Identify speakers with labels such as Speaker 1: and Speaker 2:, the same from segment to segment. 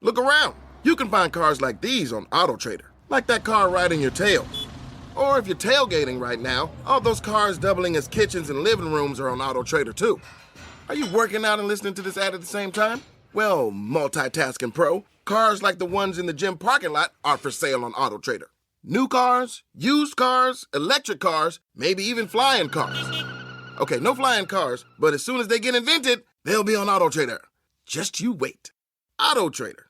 Speaker 1: Look around. You can find cars like these on AutoTrader, like that car riding your tail. Or if you're tailgating right now, all those cars doubling as kitchens and living rooms are on AutoTrader too. Are you working out and listening to this ad at the same time? Well, multitasking pro, cars like the ones in the gym parking lot are for sale on AutoTrader. New cars, used cars, electric cars, maybe even flying cars. Okay, no flying cars, but as soon as they get invented, they'll be on AutoTrader. Just you wait. AutoTrader.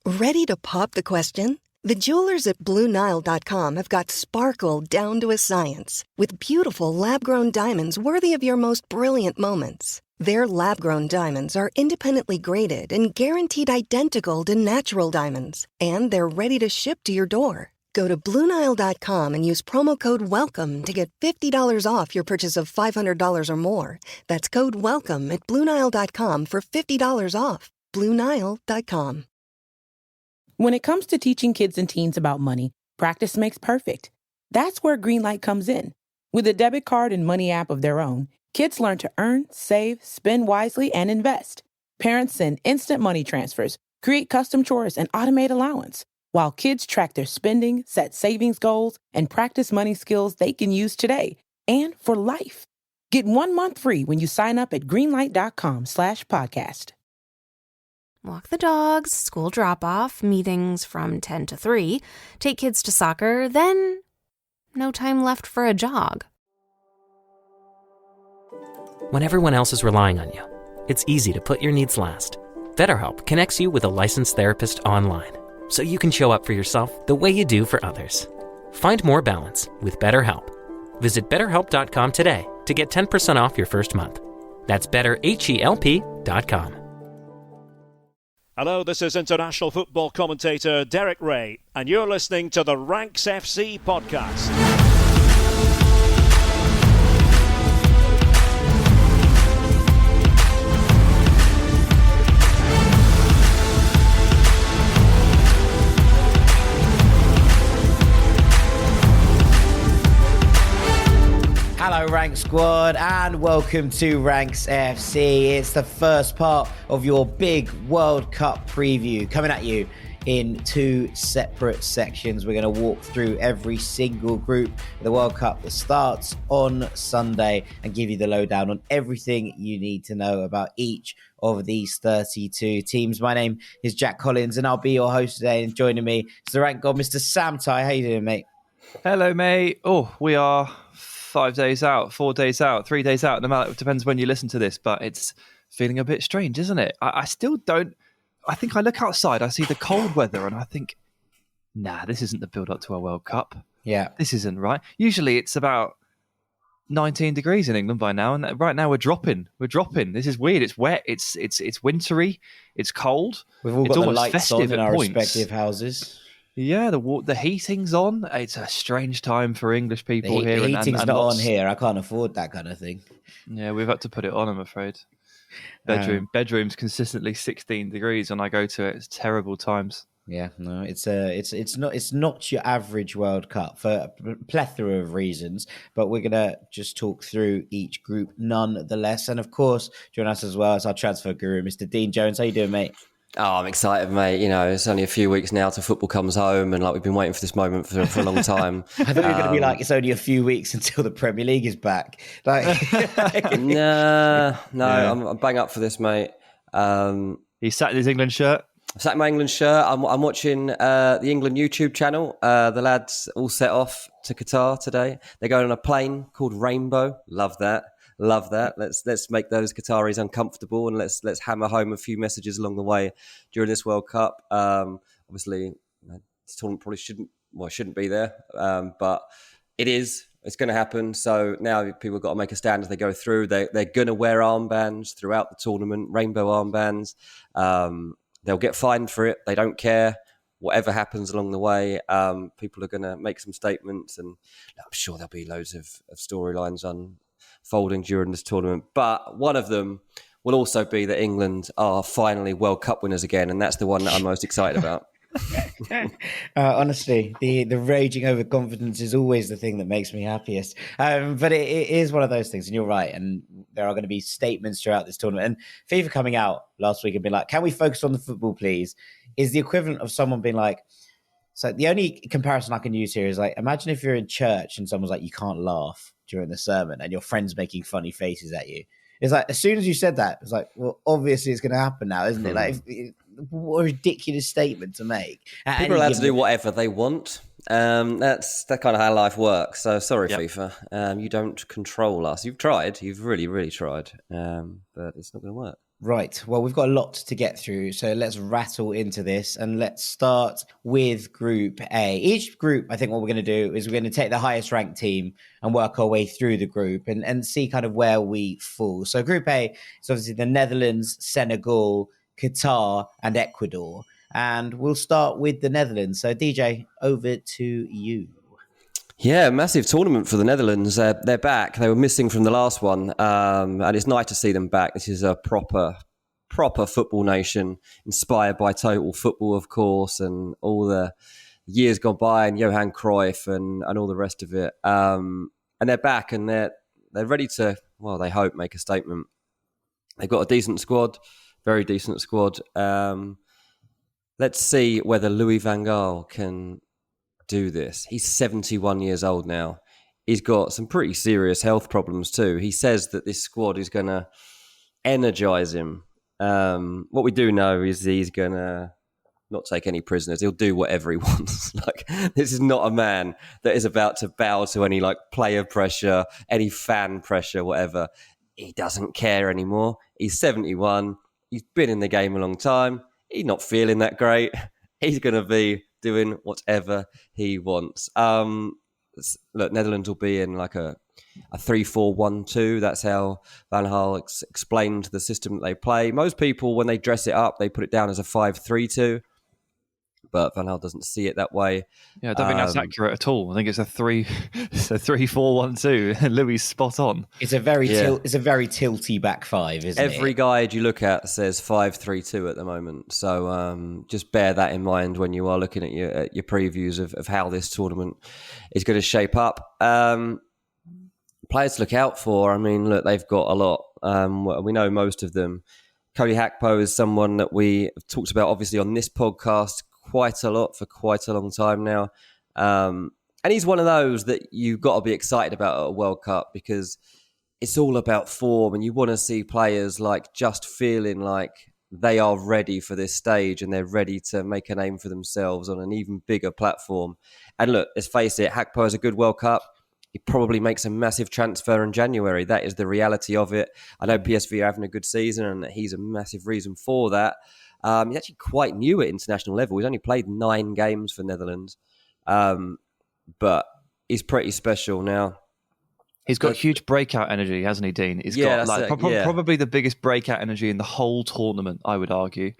Speaker 2: Ready to pop the question? The jewelers at BlueNile.com have got sparkle down to a science with beautiful lab-grown diamonds worthy of your most brilliant moments. Their lab-grown diamonds are independently graded and guaranteed identical to natural diamonds, and they're ready to ship to your door. Go to BlueNile.com and use promo code WELCOME to get $50 off your purchase of $500 or more. That's code WELCOME at BlueNile.com for $50 off. BlueNile.com.
Speaker 3: When it comes to teaching kids and teens about money, practice makes perfect. That's where Greenlight comes in. With a debit card and money app of their own, kids learn to earn, save, spend wisely, and invest. Parents send instant money transfers, create custom chores, and automate allowance, while kids track their spending, set savings goals, and practice money skills they can use today and for life. Get 1 month free when you sign up at greenlight.com/podcast.
Speaker 4: Walk the dogs, school drop-off, meetings from 10 to 3, take kids to soccer, then no time left for a jog.
Speaker 5: When everyone else is relying on you, it's easy to put your needs last. BetterHelp connects you with a licensed therapist online, so you can show up for yourself the way you do for others. Find more balance with BetterHelp. Visit BetterHelp.com today to get 10% off your first month. That's BetterHelp.com.
Speaker 6: Hello, this is international football commentator Derek Ray, and you're listening to the Ranks FC podcast.
Speaker 7: Hello Ranks Squad and welcome to Ranks FC. It's the first part of your big World Cup preview coming at you in two separate sections. We're going to walk through every single group of the World Cup that starts on Sunday and give you the lowdown on everything you need to know about each of these 32 teams. My name is Jack Collins and I'll be your host today, and joining me is the rank god, Mr. Sam Ty. How you doing, mate?
Speaker 8: Hello, mate. Oh, we are 5 days out, 4 days out, 3 days out. No matter, it depends when you listen to this, but it's feeling a bit strange, isn't it? I still don't. I think I look outside, I see the cold weather, and I think, nah, this isn't the build-up to a World Cup.
Speaker 7: Yeah,
Speaker 8: this isn't right. Usually, it's about 19 degrees in England by now, and right now we're dropping. This is weird. It's wet. It's wintry. It's cold.
Speaker 7: We've all
Speaker 8: it's
Speaker 7: got the lights on in our
Speaker 8: points.
Speaker 7: Respective houses.
Speaker 8: Yeah, the heating's on. It's a strange time for English people here.
Speaker 7: The heating's not on here. I can't afford that kind of thing.
Speaker 8: Yeah, we've had to put it on, I'm afraid. Bedroom's consistently 16 degrees when I go to it. It's terrible times.
Speaker 7: Yeah, no, it's not your average World Cup for a plethora of reasons, but we're gonna just talk through each group nonetheless. And of course, join us as well as our transfer guru, Mr. Dean Jones. How you doing, mate?
Speaker 9: Oh, I'm excited, mate. You know, it's only a few weeks now till football comes home, and like we've been waiting for this moment for a long time.
Speaker 7: I thought you were going to be like, it's only a few weeks until the Premier League is back. Like,
Speaker 9: no, yeah. I'm bang up for this, mate.
Speaker 8: He sat in his England shirt.
Speaker 9: I sat in my England shirt. I'm watching the England YouTube channel. The lads all set off to Qatar today. They're going on a plane called Rainbow. Love that. Let's make those Qataris uncomfortable, and let's hammer home a few messages along the way during this World Cup. Obviously, this tournament probably shouldn't be there, but it is. It's going to happen. So now people have got to make a stand as they go through. They're going to wear armbands throughout the tournament, rainbow armbands. They'll get fined for it. They don't care. Whatever happens along the way, people are going to make some statements, and I'm sure there'll be loads of storylines unfolding during this tournament. But one of them will also be that England are finally World Cup winners again, and that's the one that I'm most excited about.
Speaker 7: Honestly, the raging overconfidence is always the thing that makes me happiest. But it is one of those things, and you're right. And there are going to be statements throughout this tournament. And FIFA coming out last week and being like, "Can we focus on the football, please?" is the equivalent of someone being like. So the only comparison I can use here is like, imagine if you're in church and someone's like, "You can't laugh during the sermon," and your friend's making funny faces at you. It's like, as soon as you said that, it's like, well, obviously it's going to happen now, isn't it? Like, what a ridiculous statement to make.
Speaker 9: People are allowed to do whatever they want. That's kind of how life works. So sorry, FIFA. You don't control us. You've tried. You've really, really tried. But it's not going to work.
Speaker 7: Right. Well, we've got a lot to get through, so let's rattle into this and let's start with Group A. Each group, I think what we're going to do is we're going to take the highest ranked team and work our way through the group and see kind of where we fall. So Group A is obviously the Netherlands, Senegal, Qatar, and Ecuador. And we'll start with the Netherlands. So DJ, over to you.
Speaker 9: Yeah, massive tournament for the Netherlands. They're back. They were missing from the last one, and it's nice to see them back. This is a proper football nation, inspired by total football, of course, and all the years gone by, and Johan Cruyff and all the rest of it. And they're back, and they're ready to, well, they hope, make a statement. They've got a decent squad, very decent squad. Let's see whether Louis van Gaal can do this. He's 71 years old now. He's got some pretty serious health problems too. He says that this squad is going to energize him. What we do know is he's going to not take any prisoners. He'll do whatever he wants. Like, this is not a man that is about to bow to any like player pressure, any fan pressure, whatever. He doesn't care anymore. He's 71. He's been in the game a long time. He's not feeling that great. He's going to be doing whatever he wants. Look, Netherlands will be in like a 3-4-1-2. That's how Van Gaal explained the system that they play. Most people, when they dress it up, they put it down as a 5-3-2. But Van Gaal doesn't see it that way.
Speaker 8: Yeah, I don't think that's accurate at all. I think it's a 3-4-1-2. Louis spot on.
Speaker 7: It's a very tilty back five, isn't it?
Speaker 9: Every guide you look at says 5-3-2 at the moment. So just bear that in mind when you are looking at your previews of how this tournament is going to shape up. Players to look out for. I mean, look, they've got a lot. We know most of them. Cody Gakpo is someone that we have talked about, obviously, on this podcast quite a lot for quite a long time now. And he's one of those that you've got to be excited about at a World Cup because it's all about form and you want to see players like just feeling like they are ready for this stage and they're ready to make a name for themselves on an even bigger platform. And look, let's face it, Gakpo has a good World Cup. He probably makes a massive transfer in January. That is the reality of it. I know PSV are having a good season and he's a massive reason for that. He's actually quite new at international level. He's only played 9 games for Netherlands, but he's pretty special now.
Speaker 8: He's got huge breakout energy, hasn't he, Dean? He's got probably the biggest breakout energy in the whole tournament, I would argue.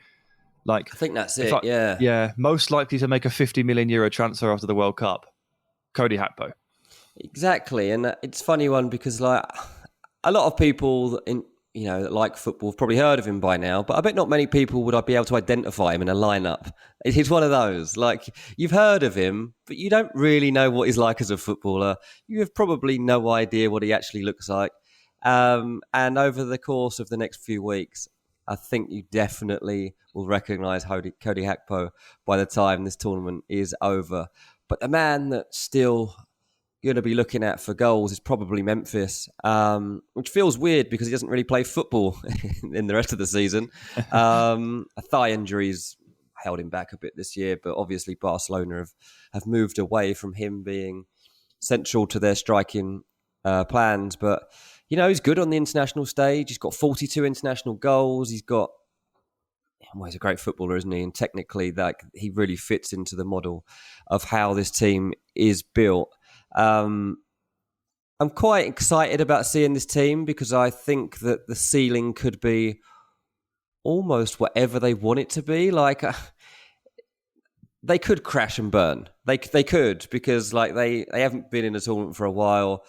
Speaker 8: Like,
Speaker 9: I think that's it,
Speaker 8: Yeah, most likely to make a €50 million transfer after the World Cup, Cody Gakpo.
Speaker 9: Exactly, and it's a funny one because like a lot of people that like football have probably heard of him by now, but I bet not many people would be able to identify him in a lineup. He's one of those, like, you've heard of him, but you don't really know what he's like as a footballer. You have probably no idea what he actually looks like. And over the course of the next few weeks, I think you definitely will recognise Cody Gakpo by the time this tournament is over. But the man that's still going to be looking at for goals is probably Memphis, which feels weird because he doesn't really play football in the rest of the season. A thigh injury's held him back a bit this year, but obviously Barcelona have moved away from him being central to their striking plans. But, he's good on the international stage. He's got 42 international goals. He's a great footballer, isn't he? And technically, he really fits into the model of how this team is built. I'm quite excited about seeing this team because I think that the ceiling could be almost whatever they want it to be. Like, they could crash and burn. They could because like they haven't been in a tournament for a while.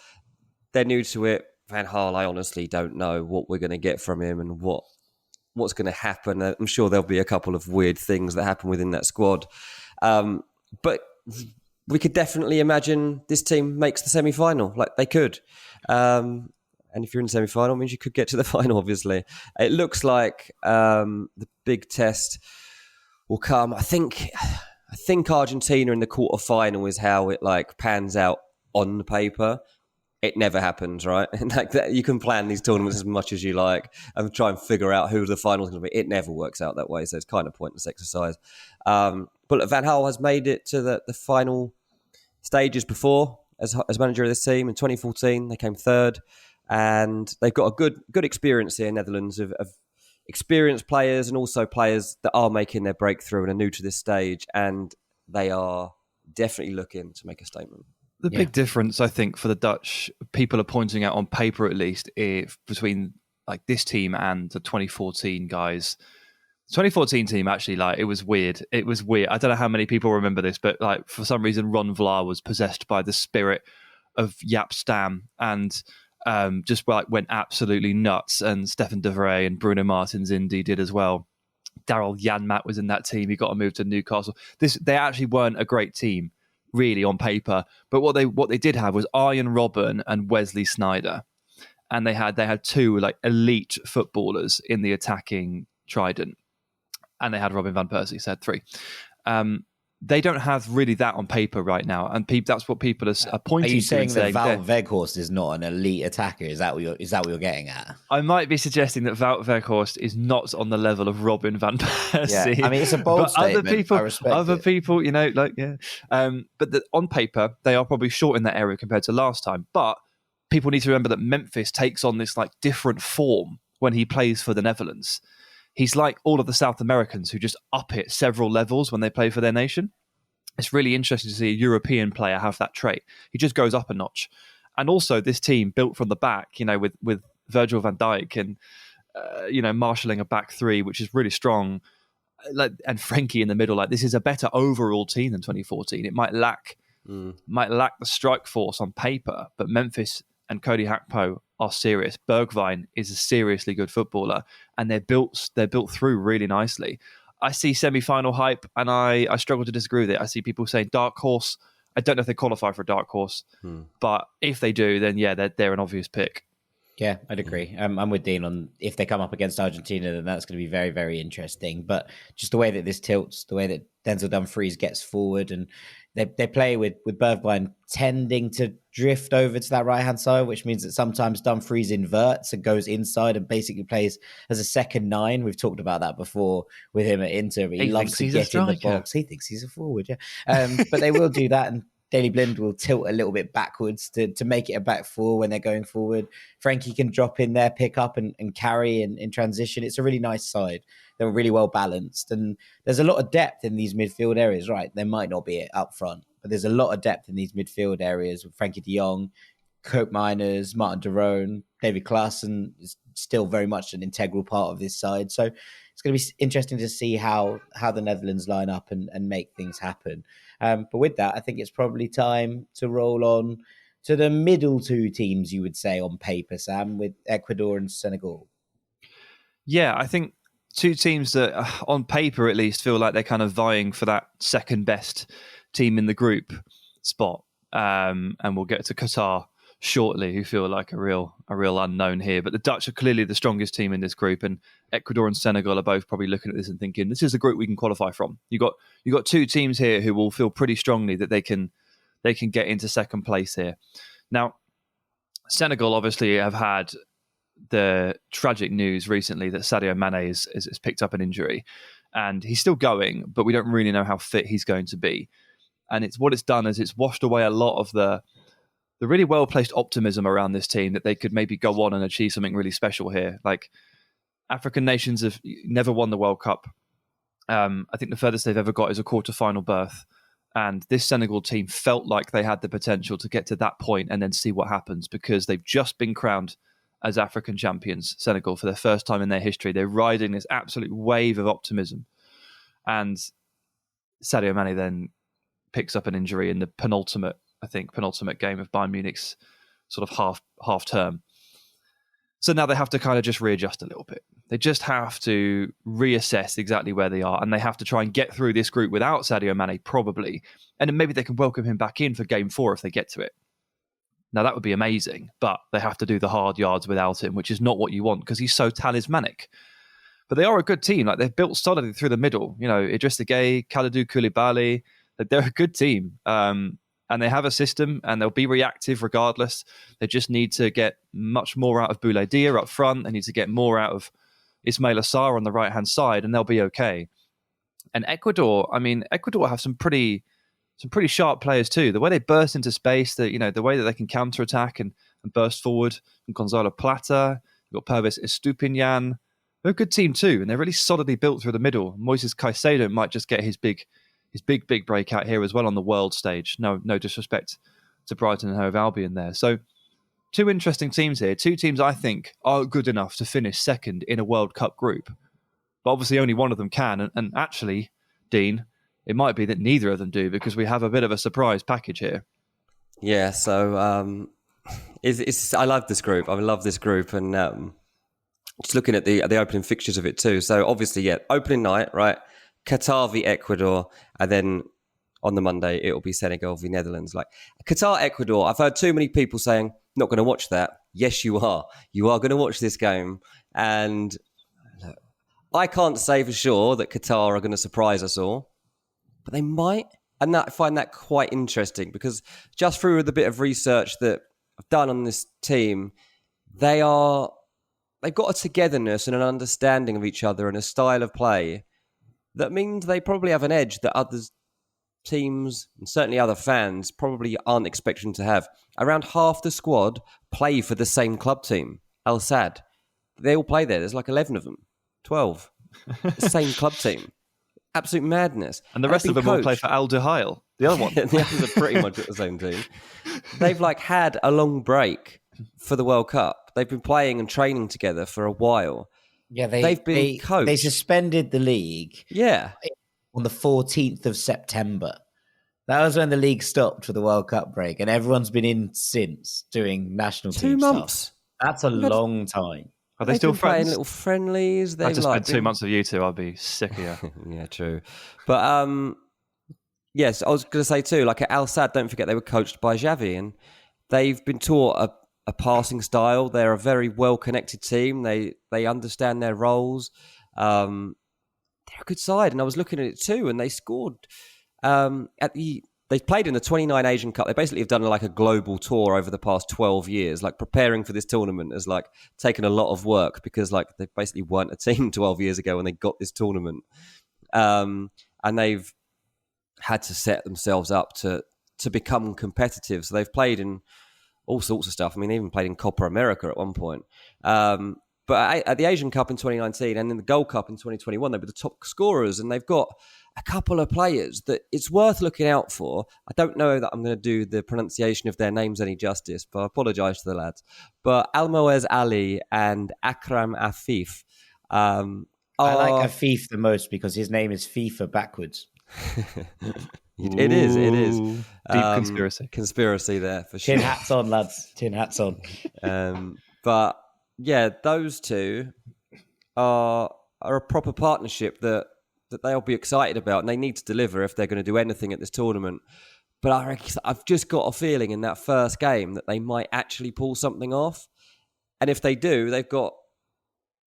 Speaker 9: They're new to it. Van Gaal, I honestly don't know what we're going to get from him and what's going to happen. I'm sure there'll be a couple of weird things that happen within that squad. But we could definitely imagine this team makes the semi-final. Like, they could. And if you're in the semi-final, it means you could get to the final, obviously. It looks like the big test will come. I think Argentina in the quarterfinal is how it like pans out on the paper. It never happens, right? Like that, you can plan these tournaments as much as you like and try and figure out who the final is going to be. It never works out that way, so it's kind of pointless exercise. But Van Gaal has made it to the final stages before as manager of this team. In 2014, they came third, and they've got a good experience here in Netherlands of experienced players and also players that are making their breakthrough and are new to this stage, and they are definitely looking to make a statement.
Speaker 8: The big difference, I think, for the Dutch, people are pointing out on paper at least, between like this team and the 2014 guys. The 2014 team, actually, like it was weird. It was weird. I don't know how many people remember this, but like for some reason, Ron Vlaar was possessed by the spirit of Jaap Stam and just like went absolutely nuts. And Stefan de Vrij and Bruno Martins Indy did as well. Daryl Janmaat was in that team. He got a move to Newcastle. They actually weren't a great team, really, on paper. But what they did have was Arjen Robben and Wesley Sneijder. And they had two like elite footballers in the attacking trident. And they had Robin van Persie, so had three. They don't have really that on paper right now, and that's what people are pointing to.
Speaker 7: Are you saying that Wout Weghorst is not an elite attacker? Is that what you're getting at?
Speaker 8: I might be suggesting that Wout Weghorst is not on the level of Robin van Persie.
Speaker 7: Yeah. I mean, it's a bold statement.
Speaker 8: Other people, you know, like yeah. But on paper, they are probably short in that area compared to last time. But people need to remember that Memphis takes on this like different form when he plays for the Netherlands. He's like all of the South Americans who just up it several levels when they play for their nation. It's really interesting to see a European player have that trait. He just goes up a notch. And also this team built from the back, you know, with Virgil van Dijk and, marshalling a back three, which is really strong. And Frenkie in the middle. Like, this is a better overall team than 2014. It might lack the strike force on paper, but Memphis and Cody Gakpo are serious. Bergwijn is a seriously good footballer, and they're built through really nicely. I see semi-final hype, and I struggle to disagree with it. I see people saying dark horse. I don't know if they qualify for a dark horse, but if they do, then yeah, they're an obvious pick.
Speaker 7: Yeah, I'd agree. I'm with Dean on if they come up against Argentina, then that's going to be very, very interesting. But just the way that this tilts, the way that Denzel Dumfries gets forward, and they play with Bergwijn tending to drift over to that right-hand side, which means that sometimes Dumfries inverts and goes inside and basically plays as a second nine. We've talked about that before with him at Inter. He loves to get in the box. He thinks he's a forward, yeah. But they will do that, and Daley Blind will tilt a little bit backwards to make it a back four when they're going forward. Frankie can drop in there, pick up and carry in transition. It's a really nice side. They're really well balanced. And there's a lot of depth in these midfield areas, right? There might not be it up front, but there's a lot of depth in these midfield areas with Frankie de Jong, Koop Meiners, Martin de Roon, David Klaassen is still very much an integral part of this side. So it's going to be interesting to see how the Netherlands line up and make things happen. But with that, I think it's probably time to roll on to the middle two teams, you would say, on paper, Sam, with Ecuador and Senegal.
Speaker 8: Yeah, I think two teams that, on paper at least, feel like they're kind of vying for that second best team in the group spot. And we'll get to Qatar shortly, who feel like a real unknown here. But the Dutch are clearly the strongest team in this group, and Ecuador and Senegal are both probably looking at this and thinking, this is the group we can qualify from. You got two teams here who will feel pretty strongly that they can get into second place here. Now, Senegal obviously have had the tragic news recently that Sadio Mane has picked up an injury, and he's still going, but we don't really know how fit he's going to be. And what it's done is it's washed away a lot of the really well-placed optimism around this team that they could maybe go on and achieve something really special here. Like, African nations have never won the World Cup. I think the furthest they've ever got is a quarter-final berth. And this Senegal team felt like they had the potential to get to that point and then see what happens, because they've just been crowned as African champions, Senegal, for the first time in their history. They're riding this absolute wave of optimism. And Sadio Mane then picks up an injury in the penultimate game of Bayern Munich's sort of half term. So now they have to kind of just readjust a little bit. They just have to reassess exactly where they are, and they have to try and get through this group without Sadio Mane, probably. And then maybe they can welcome him back in for game 4 if they get to it. Now, that would be amazing, but they have to do the hard yards without him, which is not what you want because he's so talismanic. But they are a good team. Like, they've built solidly through the middle. You know, Idrissa Gueye, Kalidou Koulibaly, they're a good team. And they have a system, and they'll be reactive regardless. They just need to get much more out of Bouladia up front. They need to get more out of Ismail Assar on the right-hand side, and they'll be okay. And Ecuador have some pretty sharp players too. The way they burst into space, the way that they can counter-attack and burst forward. And Gonzalo Plata, you've got Pervis Estupiñán. They're a good team too, and they're really solidly built through the middle. Moises Caicedo might just get his big breakout here as well on the world stage. No disrespect to Brighton and Hove Albion there. So 2 interesting teams here. 2 teams I think are good enough to finish second in a World Cup group. But obviously only one of them can. And actually, Dean, it might be that neither of them do because we have a bit of a surprise package here.
Speaker 9: Yeah, so I love this group. I love this group. And just looking at the opening fixtures of it too. So obviously, opening night, right? Qatar v Ecuador, and then on the Monday it'll be Senegal v Netherlands. Like Qatar, Ecuador, I've heard too many people saying, not going to watch that. Yes, you are. You are going to watch this game. And look, I can't say for sure that Qatar are going to surprise us all, but they might. And I find that quite interesting because just through the bit of research that I've done on this team, they've got a togetherness and an understanding of each other and a style of play that means they probably have an edge that other teams, and certainly other fans, probably aren't expecting to have. Around half the squad play for the same club team, Al Sadd. They all play there. There's like 11 of them, 12. The same club team. Absolute madness.
Speaker 8: And the rest of them all play for Al Duhail, the other one.
Speaker 9: The others are pretty much at the same team. They've had a long break for the World Cup. They've been playing and training together for a while.
Speaker 7: Yeah,
Speaker 9: they've been coached.
Speaker 7: They suspended the league.
Speaker 9: Yeah,
Speaker 7: on the 14th of September. That was when the league stopped for the World Cup break, and everyone's been in since doing national team
Speaker 9: 2 months.
Speaker 7: Stuff. That's a long time.
Speaker 8: Are they still friends?
Speaker 9: Playing little friendlies.
Speaker 8: I just spent 2 months with you two. I'd be sick of you.
Speaker 9: Yeah, true. But yes, I was going to say too. Like at Al Sadd, don't forget they were coached by Xavi, and they've been taught a passing style. They're a very well-connected team. They understand their roles. They're a good side, and I was looking at it too, and they scored they played in the 29 Asian Cup. They basically have done a global tour over the past 12 years. Preparing for this tournament has taken a lot of work because they basically weren't a team 12 years ago when they got this tournament, and they've had to set themselves up to become competitive. So they've played in all sorts of stuff. I mean, they even played in Copa America at one point. But at the Asian Cup in 2019 and in the Gold Cup in 2021, they were the top scorers, and they've got a couple of players that it's worth looking out for. I don't know that I'm going to do the pronunciation of their names any justice, but I apologise to the lads. But Almoez Ali and Akram Afif.
Speaker 7: I like Afif the most because his name is FIFA backwards.
Speaker 9: It is.
Speaker 8: Deep
Speaker 9: Conspiracy there for sure.
Speaker 7: Tin hats on, lads. Tin hats on.
Speaker 9: But yeah, those two are a proper partnership that they'll be excited about, and they need to deliver if they're going to do anything at this tournament. But I've just got a feeling in that first game that they might actually pull something off. And if they do, they've got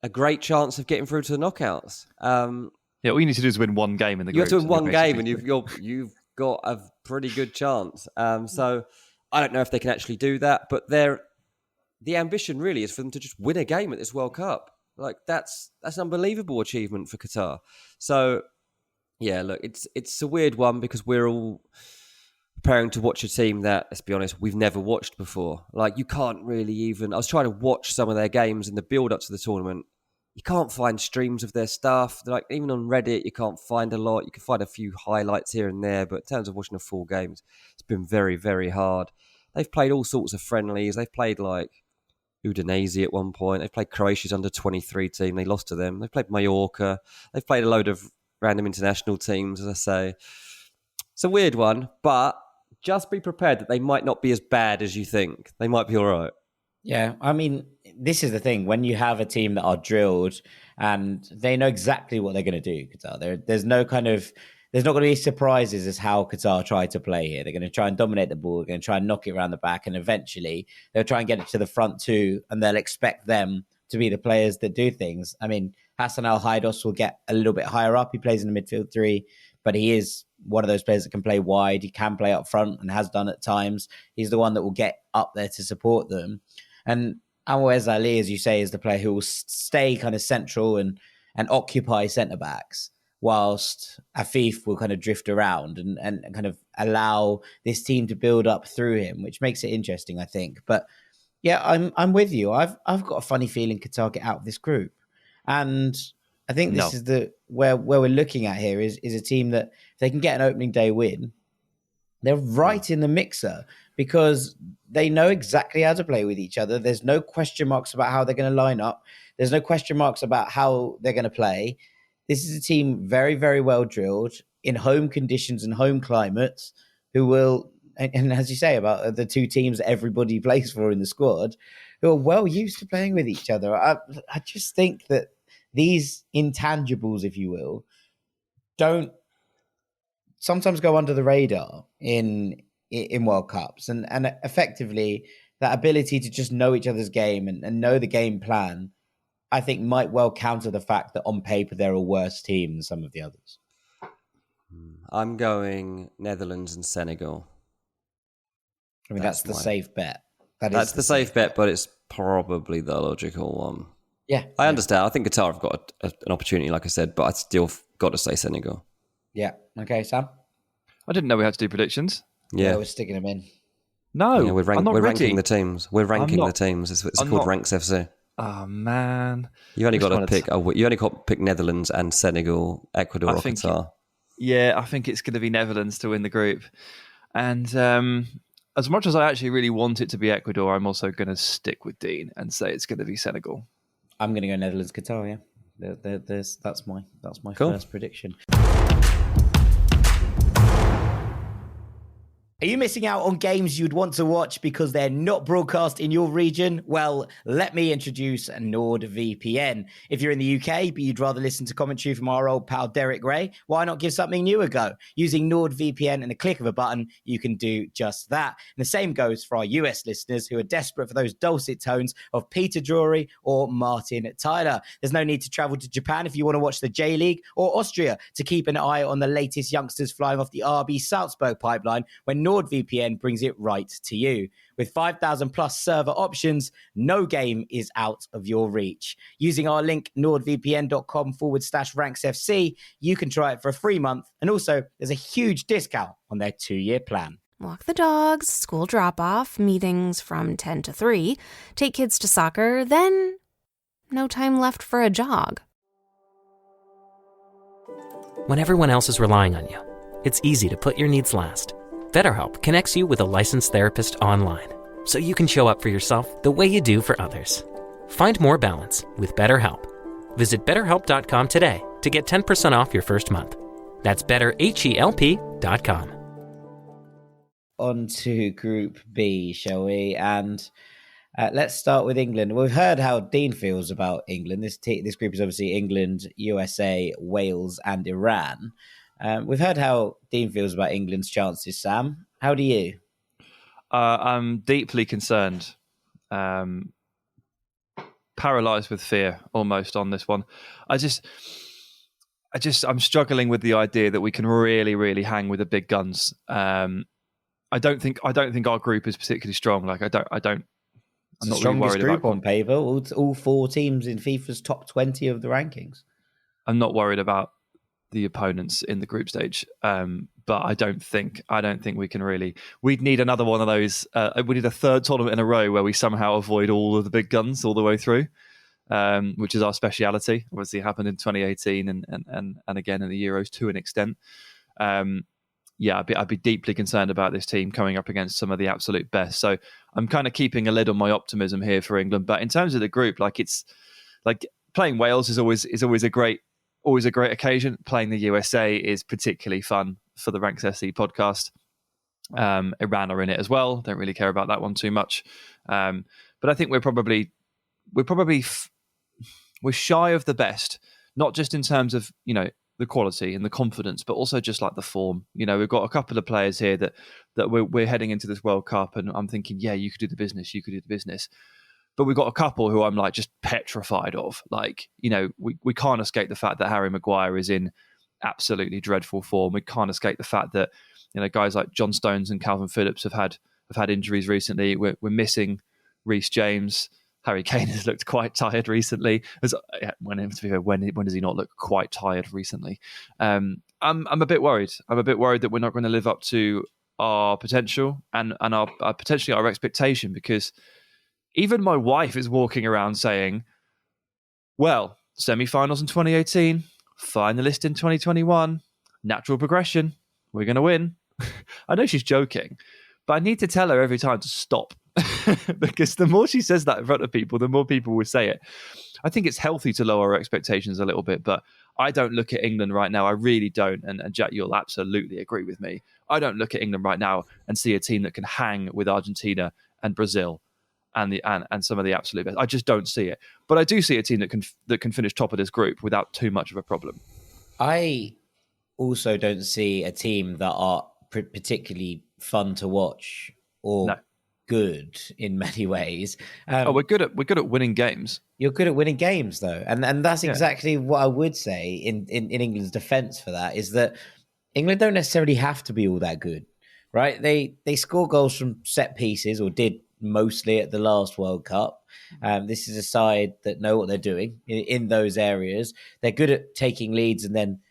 Speaker 9: a great chance of getting through to the knockouts.
Speaker 8: Yeah, all you need to do is win one game in the group.
Speaker 9: You have to win one game, and you've got a pretty good chance. So I don't know if they can actually do that, but the ambition really is for them to just win a game at this World Cup. That's an unbelievable achievement for Qatar. So yeah, look, it's a weird one because we're all preparing to watch a team that, let's be honest, we've never watched before. You can't really even... I was trying to watch some of their games in the build-up to the tournament. You can't find streams of their stuff. Even on Reddit, you can't find a lot. You can find a few highlights here and there, but in terms of watching a full game, it's been very, very hard. They've played all sorts of friendlies. They've played Udinese at one point. They've played Croatia's under-23 team. They lost to them. They've played Mallorca. They've played a load of random international teams, as I say. It's a weird one, but just be prepared that they might not be as bad as you think. They might be all right.
Speaker 7: Yeah, I mean, this is the thing. When you have a team that are drilled and they know exactly what they're going to do, Qatar, there's not going to be surprises as how Qatar try to play here. They're going to try and dominate the ball, they're going to try and knock it around the back, and eventually they'll try and get it to the front too, and they'll expect them to be the players that do things. I mean, Hassan Al Haidos will get a little bit higher up. He plays in the midfield three, but he is one of those players that can play wide. He can play up front and has done at times. He's the one that will get up there to support them. And Anwar Ali, as you say, is the player who will stay kind of central and occupy centre backs, whilst Afif will kind of drift around and kind of allow this team to build up through him, which makes it interesting, I think. But yeah, I'm with you. I've got a funny feeling Qatar get out of this group, and I think this is where we're looking at here is a team that if they can get an opening day win, they're right in the mixer because they know exactly how to play with each other. There's no question marks about how they're going to line up. There's no question marks about how they're going to play. This is a team very, very well drilled in home conditions and home climates who will, and as you say about the two teams that everybody plays for in the squad, who are well used to playing with each other. I just think that these intangibles, if you will, don't sometimes go under the radar in World Cups. And effectively, that ability to just know each other's game and know the game plan, I think might well counter the fact that on paper they're a worse team than some of the others.
Speaker 9: I'm going Netherlands and Senegal.
Speaker 7: I mean, that's the safe bet.
Speaker 9: That's the safe bet, but it's probably the logical one.
Speaker 7: Yeah.
Speaker 9: I understand. I think Qatar have got an opportunity, like I said, but I still got to say Senegal.
Speaker 7: Yeah. Okay, Sam?
Speaker 8: I didn't know we had to do predictions.
Speaker 9: Yeah.
Speaker 7: We're sticking them in.
Speaker 8: No,
Speaker 9: yeah, we're
Speaker 8: ready.
Speaker 9: ranking the teams. We're ranking the teams. It's called Ranks FC.
Speaker 8: Oh man,
Speaker 9: you only got to pick. You only got to pick Netherlands and Senegal, Ecuador, or Qatar.
Speaker 8: I think it's going to be Netherlands to win the group. And as much as I actually really want it to be Ecuador, I'm also going to stick with Dean and say it's going to be Senegal.
Speaker 7: I'm going to go Netherlands, Qatar. Yeah, that's my
Speaker 9: cool.
Speaker 7: First prediction. Are you missing out on games you'd want to watch because they're not broadcast in your region? Well, let me introduce NordVPN. If you're in the UK, but you'd rather listen to commentary from our old pal Derek Ray, why not give something new a go? Using NordVPN and a click of a button, you can do just that. And the same goes for our US listeners who are desperate for those dulcet tones of Peter Drury or Martin Tyler. There's no need to travel to Japan if you want to watch the J-League, or Austria to keep an eye on the latest youngsters flying off the RB Salzburg pipeline when NordVPN brings it right to you. With 5,000 plus server options, no game is out of your reach. Using our link nordvpn.com/ranksfc, you can try it for a free month. And also, there's a huge discount on their 2-year plan.
Speaker 4: Walk the dogs, school drop-off, meetings from 10 to 3, take kids to soccer, then no time left for a jog.
Speaker 5: When everyone else is relying on you, it's easy to put your needs last. BetterHelp connects you with a licensed therapist online, so you can show up for yourself the way you do for others. Find more balance with BetterHelp. Visit BetterHelp.com today to get 10% off your first month. That's BetterHelp.com.
Speaker 7: On to Group B, shall we? And let's start with England. We've heard how Dean feels about England. This group is obviously England, USA, Wales, and Iran. We've heard how Dean feels about England's chances, Sam. How do you?
Speaker 8: I'm deeply concerned. Paralysed with fear almost on this one. I'm struggling with the idea that we can really, really hang with the big guns. I don't think our group is particularly strong. Like I'm not really worried
Speaker 7: group
Speaker 8: about
Speaker 7: on paper. All 4 teams in FIFA's top 20 of the rankings.
Speaker 8: I'm not worried about the opponents in the group stage, but I don't think we can really. We'd need another one of those. We need a third tournament in a row where we somehow avoid all of the big guns all the way through, which is our speciality. Obviously, it happened in 2018 and again in the Euros to an extent. I'd be deeply concerned about this team coming up against some of the absolute best. So I'm kind of keeping a lid on my optimism here for England. But in terms of the group, it's like playing Wales is always a great occasion. Playing the USA is particularly fun for the Ranks FC podcast. Iran are in it as well. Don't really care about that one too much. But But I think we're shy of the best, not just in terms of, the quality and the confidence, but also just like the form. We've got a couple of players here that we're heading into this World Cup, and I'm thinking, yeah, you could do the business. But we've got a couple who I'm like just petrified of. Like, we can't escape the fact that Harry Maguire is in absolutely dreadful form. We can't escape the fact that, guys like John Stones and Calvin Phillips have had injuries recently. We're missing Reece James. Harry Kane has looked quite tired recently. When does he not look quite tired recently? I'm a bit worried. I'm a bit worried that we're not going to live up to our potential and our potentially our expectation, because even my wife is walking around saying, well, semi-finals in 2018, finalist in 2021, natural progression, we're going to win. I know she's joking, but I need to tell her every time to stop. Because the more she says that in front of people, the more people will say it. I think it's healthy to lower our expectations a little bit, but I don't look at England right now. I really don't. And Jack, you'll absolutely agree with me. I don't look at England right now and see a team that can hang with Argentina and Brazil and some of the absolute best. I just don't see it. But I do see a team that can finish top of this group without too much of a problem.
Speaker 7: I also don't see a team that are particularly fun to watch or good in many ways.
Speaker 8: We're good at winning games.
Speaker 7: You're good at winning games, though, and that's exactly what I would say in England's defense for that, is that England don't necessarily have to be all that good, right? They score goals from set pieces, or did mostly at the last World Cup. This is a side that know what they're doing in those areas. They're good at taking leads and then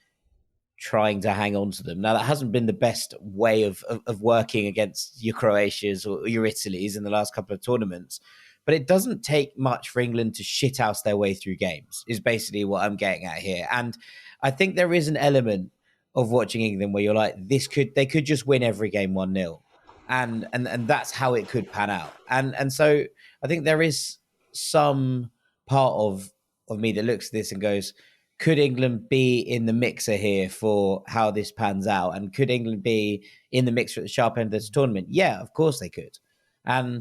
Speaker 7: trying to hang on to them. Now, that hasn't been the best way of working against your Croatias or your Italys in the last couple of tournaments, but it doesn't take much for England to shithouse their way through games, is basically what I'm getting at here. And I think there is an element of watching England where you're like, they could just win every game 1-0. And that's how it could pan out. And so I think there is some part of me that looks at this and goes, could England be in the mixer here for how this pans out? And could England be in the mixer at the sharp end of this tournament? Yeah, of course they could. And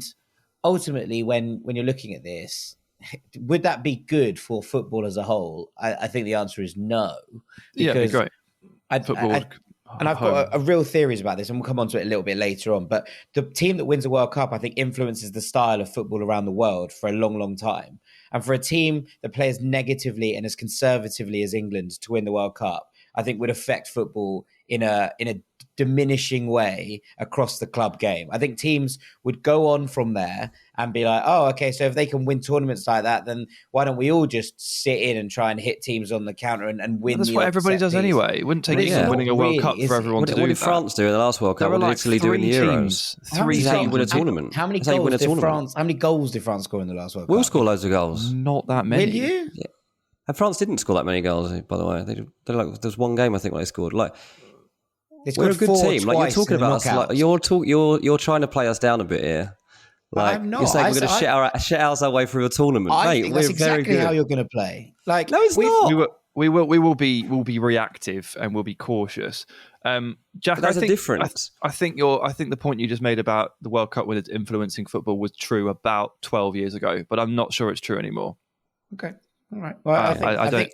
Speaker 7: ultimately, when you're looking at this, would that be good for football as a whole? I think the answer is no.
Speaker 8: Yeah, it'd be great.
Speaker 7: And I've got a real theories about this, and we'll come on to it a little bit later on. But the team that wins a World Cup, I think, influences the style of football around the world for a long, long time. And for a team that plays negatively and as conservatively as England to win the World Cup, I think would affect football in a diminishing way across the club game. I think teams would go on from there and be like, oh, okay, so if they can win tournaments like that, then why don't we all just sit in and try and hit teams on the counter and win?
Speaker 8: That's what everybody does anyway. It wouldn't take winning a World Cup for everyone to do that.
Speaker 9: What did France do in the last World Cup? What did Italy do in the Euros?
Speaker 8: Three teams
Speaker 9: win a tournament.
Speaker 7: How many goals did France score in the last World Cup?
Speaker 9: We'll score loads of goals.
Speaker 8: Not that many.
Speaker 7: Will you?
Speaker 9: Yeah. And France didn't score that many goals, by the way. There's one game I think where they scored. We're a good team. Like, you're talking about us. Like, you're trying to play us down a bit here. Like,
Speaker 7: I'm not.
Speaker 9: You're saying we're going to shit our way through a tournament.
Speaker 7: I
Speaker 9: Mate,
Speaker 7: think
Speaker 9: we're
Speaker 7: that's exactly
Speaker 9: very good.
Speaker 7: how you're going to play. Like,
Speaker 9: no, it's not.
Speaker 8: We will be reactive and we'll be cautious. Jack,
Speaker 9: that's a difference.
Speaker 8: I think the point you just made about the World Cup with its influencing football was true about 12 years ago, but I'm not sure it's true anymore.
Speaker 7: Okay. All right. Well, I think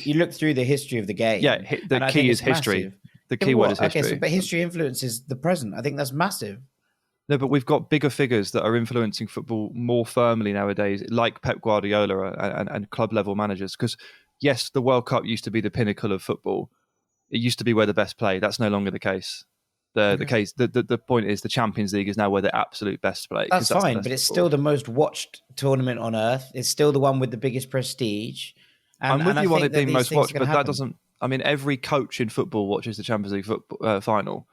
Speaker 7: you look through the history of the game.
Speaker 8: Yeah, the key is history.
Speaker 7: Massive.
Speaker 8: The key word is history.
Speaker 7: Okay, but history influences the present. I think that's massive.
Speaker 8: No, but we've got bigger figures that are influencing football more firmly nowadays, like Pep Guardiola and club level managers. Because yes, the World Cup used to be the pinnacle of football. It used to be where the best play. That's no longer the case. The point is the Champions League is now where the absolute best play.
Speaker 7: That's fine, but it's still the most watched tournament on earth. It's still the one with the biggest prestige.
Speaker 8: I'm with you on it being most watched, but that doesn't. I mean, every coach in football watches the Champions League final.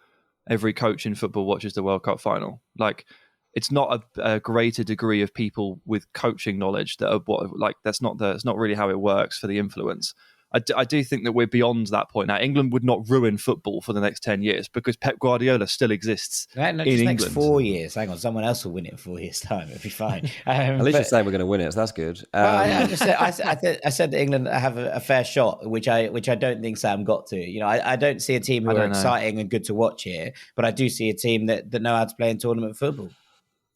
Speaker 8: Every coach in football watches the World Cup final. Like, it's not a greater degree of people with coaching knowledge that are that's not really how it works for the influence. I do think that we're beyond that point now. England would not ruin football for the next 10 years because Pep Guardiola still exists in England.
Speaker 7: Next 4 years. Hang on, someone else will win it in 4 years' time. It'll be fine.
Speaker 9: At least you're saying we're going to win it, so that's good.
Speaker 7: I said that England have a fair shot, which I don't think Sam got to. You know, I don't see a team who are exciting and good to watch here, but I do see a team that know how to play in tournament football.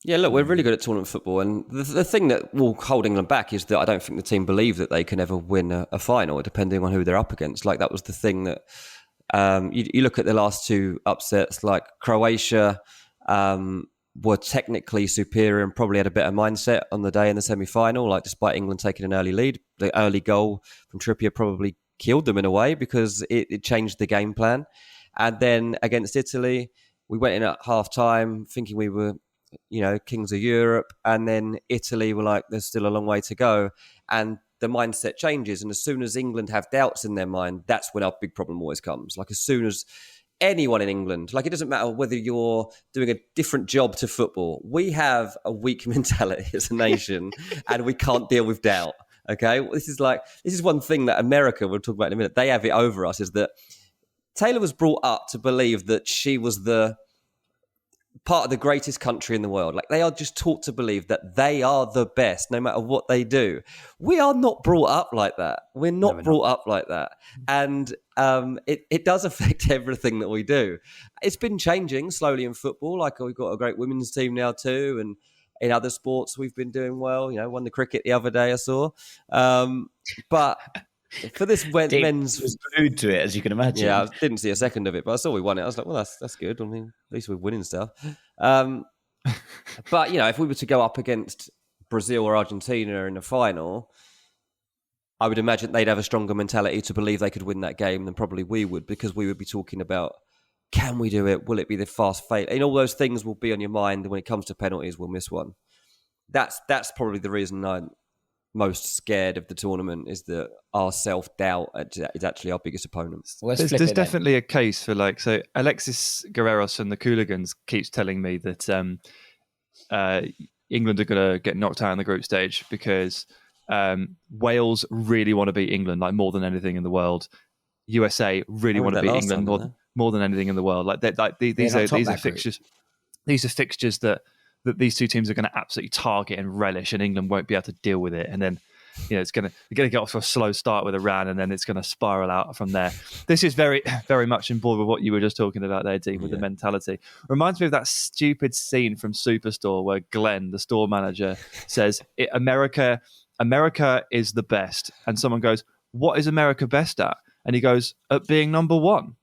Speaker 9: Yeah, look, we're really good at tournament football, and the thing that will hold England back is that I don't think the team believe that they can ever win a final, depending on who they're up against. Like, that was the thing that you look at the last two upsets, like Croatia were technically superior and probably had a better mindset on the day in the semi-final, like despite England taking an early lead. The early goal from Trippier probably killed them in a way because it changed the game plan. And then against Italy, we went in at half-time thinking we were, kings of Europe. And then Italy were like, there's still a long way to go. And the mindset changes. And as soon as England have doubts in their mind, that's when our big problem always comes. Like, as soon as anyone in England, like, it doesn't matter whether you're doing a different job to football, we have a weak mentality as a nation and we can't deal with doubt. Okay. This is one thing that America, we'll talk about in a minute, they have it over us, is that Taylor was brought up to believe that she was the part of the greatest country in the world. Like, they are just taught to believe that they are the best no matter what they do. We are not brought up like that. We're not brought up like that. And it does affect everything that we do. It's been changing slowly in football. Like, we've got a great women's team now too. And in other sports, we've been doing well. Won the cricket the other day, I saw. But for this men's,
Speaker 7: was glued to it, as you can imagine.
Speaker 9: Yeah, I didn't see a second of it, but I saw we won it. I was like, well, that's good. I mean, at least we're winning stuff. But if we were to go up against Brazil or Argentina in the final, I would imagine they'd have a stronger mentality to believe they could win that game than probably we would, because we would be talking about, can we do it? Will it be the fast fate? And all those things will be on your mind. And when it comes to penalties, we'll miss one. That's probably the reason I'm most scared of the tournament, is that our self-doubt is actually our biggest opponent.
Speaker 7: Well,
Speaker 8: there's definitely a case for, like, so Alexis Guerreros from the Cooligans keeps telling me that England are going to get knocked out in the group stage because Wales really want to beat England, like, more than anything in the world. USA really want to beat England more than anything in the world. These are fixtures. These are fixtures that these two teams are going to absolutely target and relish, and England won't be able to deal with it. And then, they're going to get off to a slow start with Iran, and then it's going to spiral out from there. This is very, very much in board with what you were just talking about there, Dean, with the mentality. Reminds me of that stupid scene from Superstore where Glenn, the store manager, says, America is the best. And someone goes, what is America best at? And he goes, at being number one.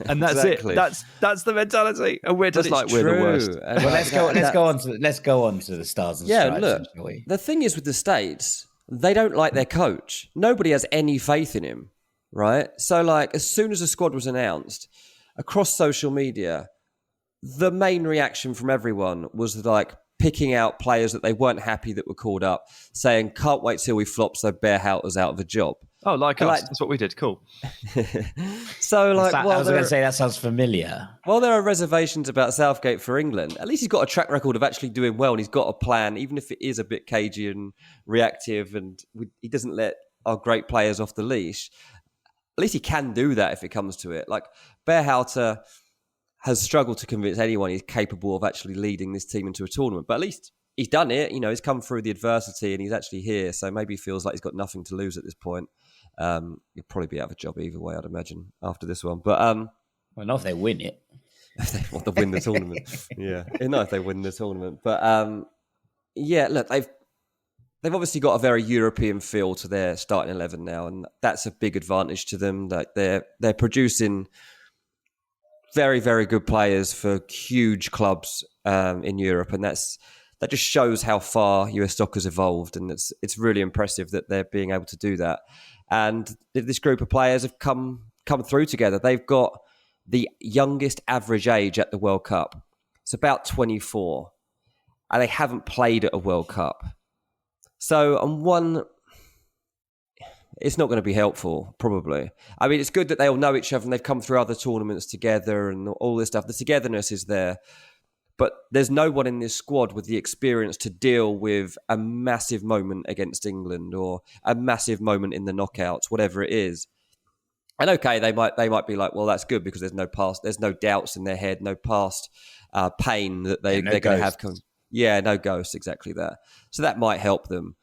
Speaker 8: And that's
Speaker 9: exactly.
Speaker 8: it. That's the mentality, and we're just like, we're the worst.
Speaker 7: Well, let's go on to the stars and stripes.
Speaker 9: Look, the thing is with the States, they don't like their coach. Nobody has any faith in him, right? So, like, as soon as the squad was announced, across social media, the main reaction from everyone was like picking out players that they weren't happy that were called up, saying, can't wait till we flop so Bearhouter's out of a job.
Speaker 8: Oh, like us. That's what we did. Cool.
Speaker 9: So, like,
Speaker 7: I was going to say, that sounds familiar.
Speaker 9: While there are reservations about Southgate for England, at least he's got a track record of actually doing well, and he's got a plan, even if it is a bit cagey and reactive, and he doesn't let our great players off the leash. At least he can do that if it comes to it. Like, Bearhouter has struggled to convince anyone he's capable of actually leading this team into a tournament, but at least he's done it. He's come through the adversity and he's actually here, so maybe he feels like he's got nothing to lose at this point. He'll probably be out of a job either way, I'd imagine, after this one. But
Speaker 7: well, not if they win it.
Speaker 9: If they want to win the tournament. Yeah. Not if they win the tournament. But look, they've obviously got a very European feel to their starting 11 now, and that's a big advantage to them. That they're producing very, very good players for huge clubs in Europe, and that just shows how far US soccer's evolved, and it's really impressive that they're being able to do that. And this group of players have come through together. They've got the youngest average age at the World Cup. It's about 24, and they haven't played at a World Cup. So on one, it's not going to be helpful, probably. I mean, it's good that they all know each other and they've come through other tournaments together and all this stuff. The togetherness is there. But there's no one in this squad with the experience to deal with a massive moment against England or a massive moment in the knockouts, whatever it is. And okay, they might be like, well, that's good because there's no doubts in their head, no past pain that they're going to have. No ghosts, exactly that. So that might help them.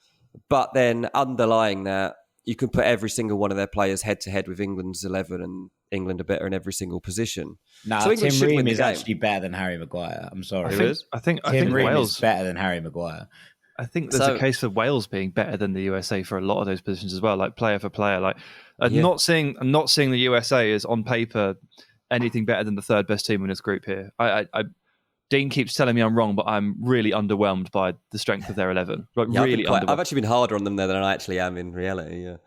Speaker 9: But then underlying that, you can put every single one of their players head to head with England's 11, and England are better in every single position.
Speaker 7: No,
Speaker 9: so England
Speaker 7: Tim
Speaker 9: should win
Speaker 7: Ream
Speaker 9: the
Speaker 7: is
Speaker 9: game.
Speaker 7: actually better than Harry Maguire. I'm sorry.
Speaker 8: I think
Speaker 7: Tim Ream
Speaker 8: Wales
Speaker 7: is better than Harry Maguire.
Speaker 8: I think there's a case for Wales being better than the USA for a lot of those positions as well, like player for player. Like, I'm not seeing the USA as on paper anything better than the third best team in this group here. Dean keeps telling me I'm wrong, but I'm really underwhelmed by the strength of their 11.
Speaker 9: I've actually been harder on them there than I actually am in reality. Yeah,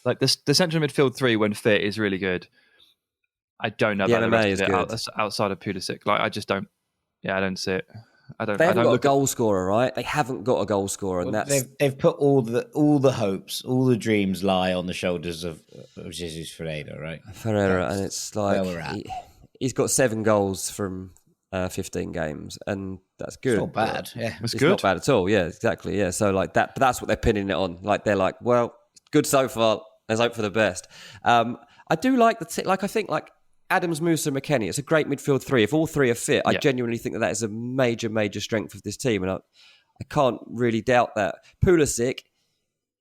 Speaker 8: like the central midfield three when fit is really good. I don't know about the rest of it outside of Pulisic. Like, I just don't. Yeah, I don't see it.
Speaker 9: They haven't got a goal scorer, right? They haven't got a goal scorer, and
Speaker 7: they've put all the hopes, all the dreams lie on the shoulders of Jesus Ferreira, right?
Speaker 9: Ferreira, and it's like he's got 7 goals from 15 games, and that's good.
Speaker 7: It's not bad. Yeah,
Speaker 9: it's not bad at all. Yeah, exactly. Yeah, so like that, but that's what they're pinning it on. Like they're like, well, good so far. Let's hope for the best. I do like I think Adams, Musa, McKennie. It's a great midfield three. If all three are fit, I genuinely think that is a major, major strength of this team, and I can't really doubt that. Pulisic,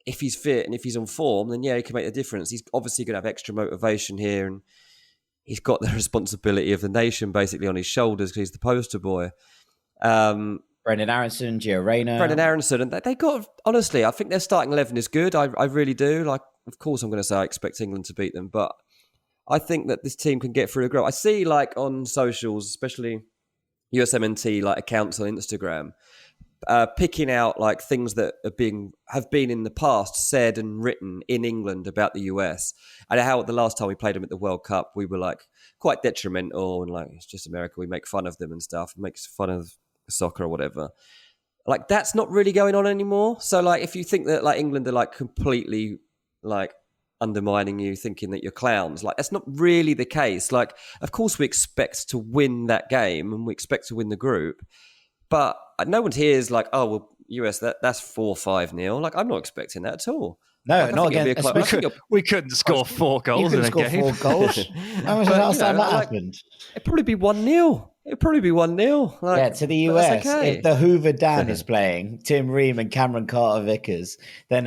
Speaker 9: if he's fit and if he's on form, then he can make a difference. He's obviously going to have extra motivation here, and he's got the responsibility of the nation basically on his shoulders because he's the poster boy.
Speaker 7: Brendan Aronson, Gio Reyna.
Speaker 9: Brendan Aronson, and they got, honestly, I think their starting 11 is good. I really do. Like, of course, I'm going to say I expect England to beat them, but I think that this team can get through a group. I see, like, on socials, especially USMNT, like, accounts on Instagram, picking out, like, things that have been in the past said and written in England about the US, and how the last time we played them at the World Cup, we were, like, quite detrimental, and, like, it's just America, we make fun of them and stuff, makes fun of soccer or whatever. Like, that's not really going on anymore. So, like, if you think that, like, England are, like, completely, like, undermining you, thinking that you're clowns, like, that's not really the case. Like, of course we expect to win that game and we expect to win the group, but no one here is like, oh, well, US, that's 4-5-0. Like, I'm not expecting that at all.
Speaker 7: No, not again.
Speaker 8: We couldn't score 4 goals in a game.
Speaker 7: 4 goals. How was the last time that happened?
Speaker 9: It'd probably be 1-0. It'd probably be 1-0. Like,
Speaker 7: to the US.
Speaker 9: Okay.
Speaker 7: If the Hoover Dam is playing, Tim Ream and Cameron Carter-Vickers, then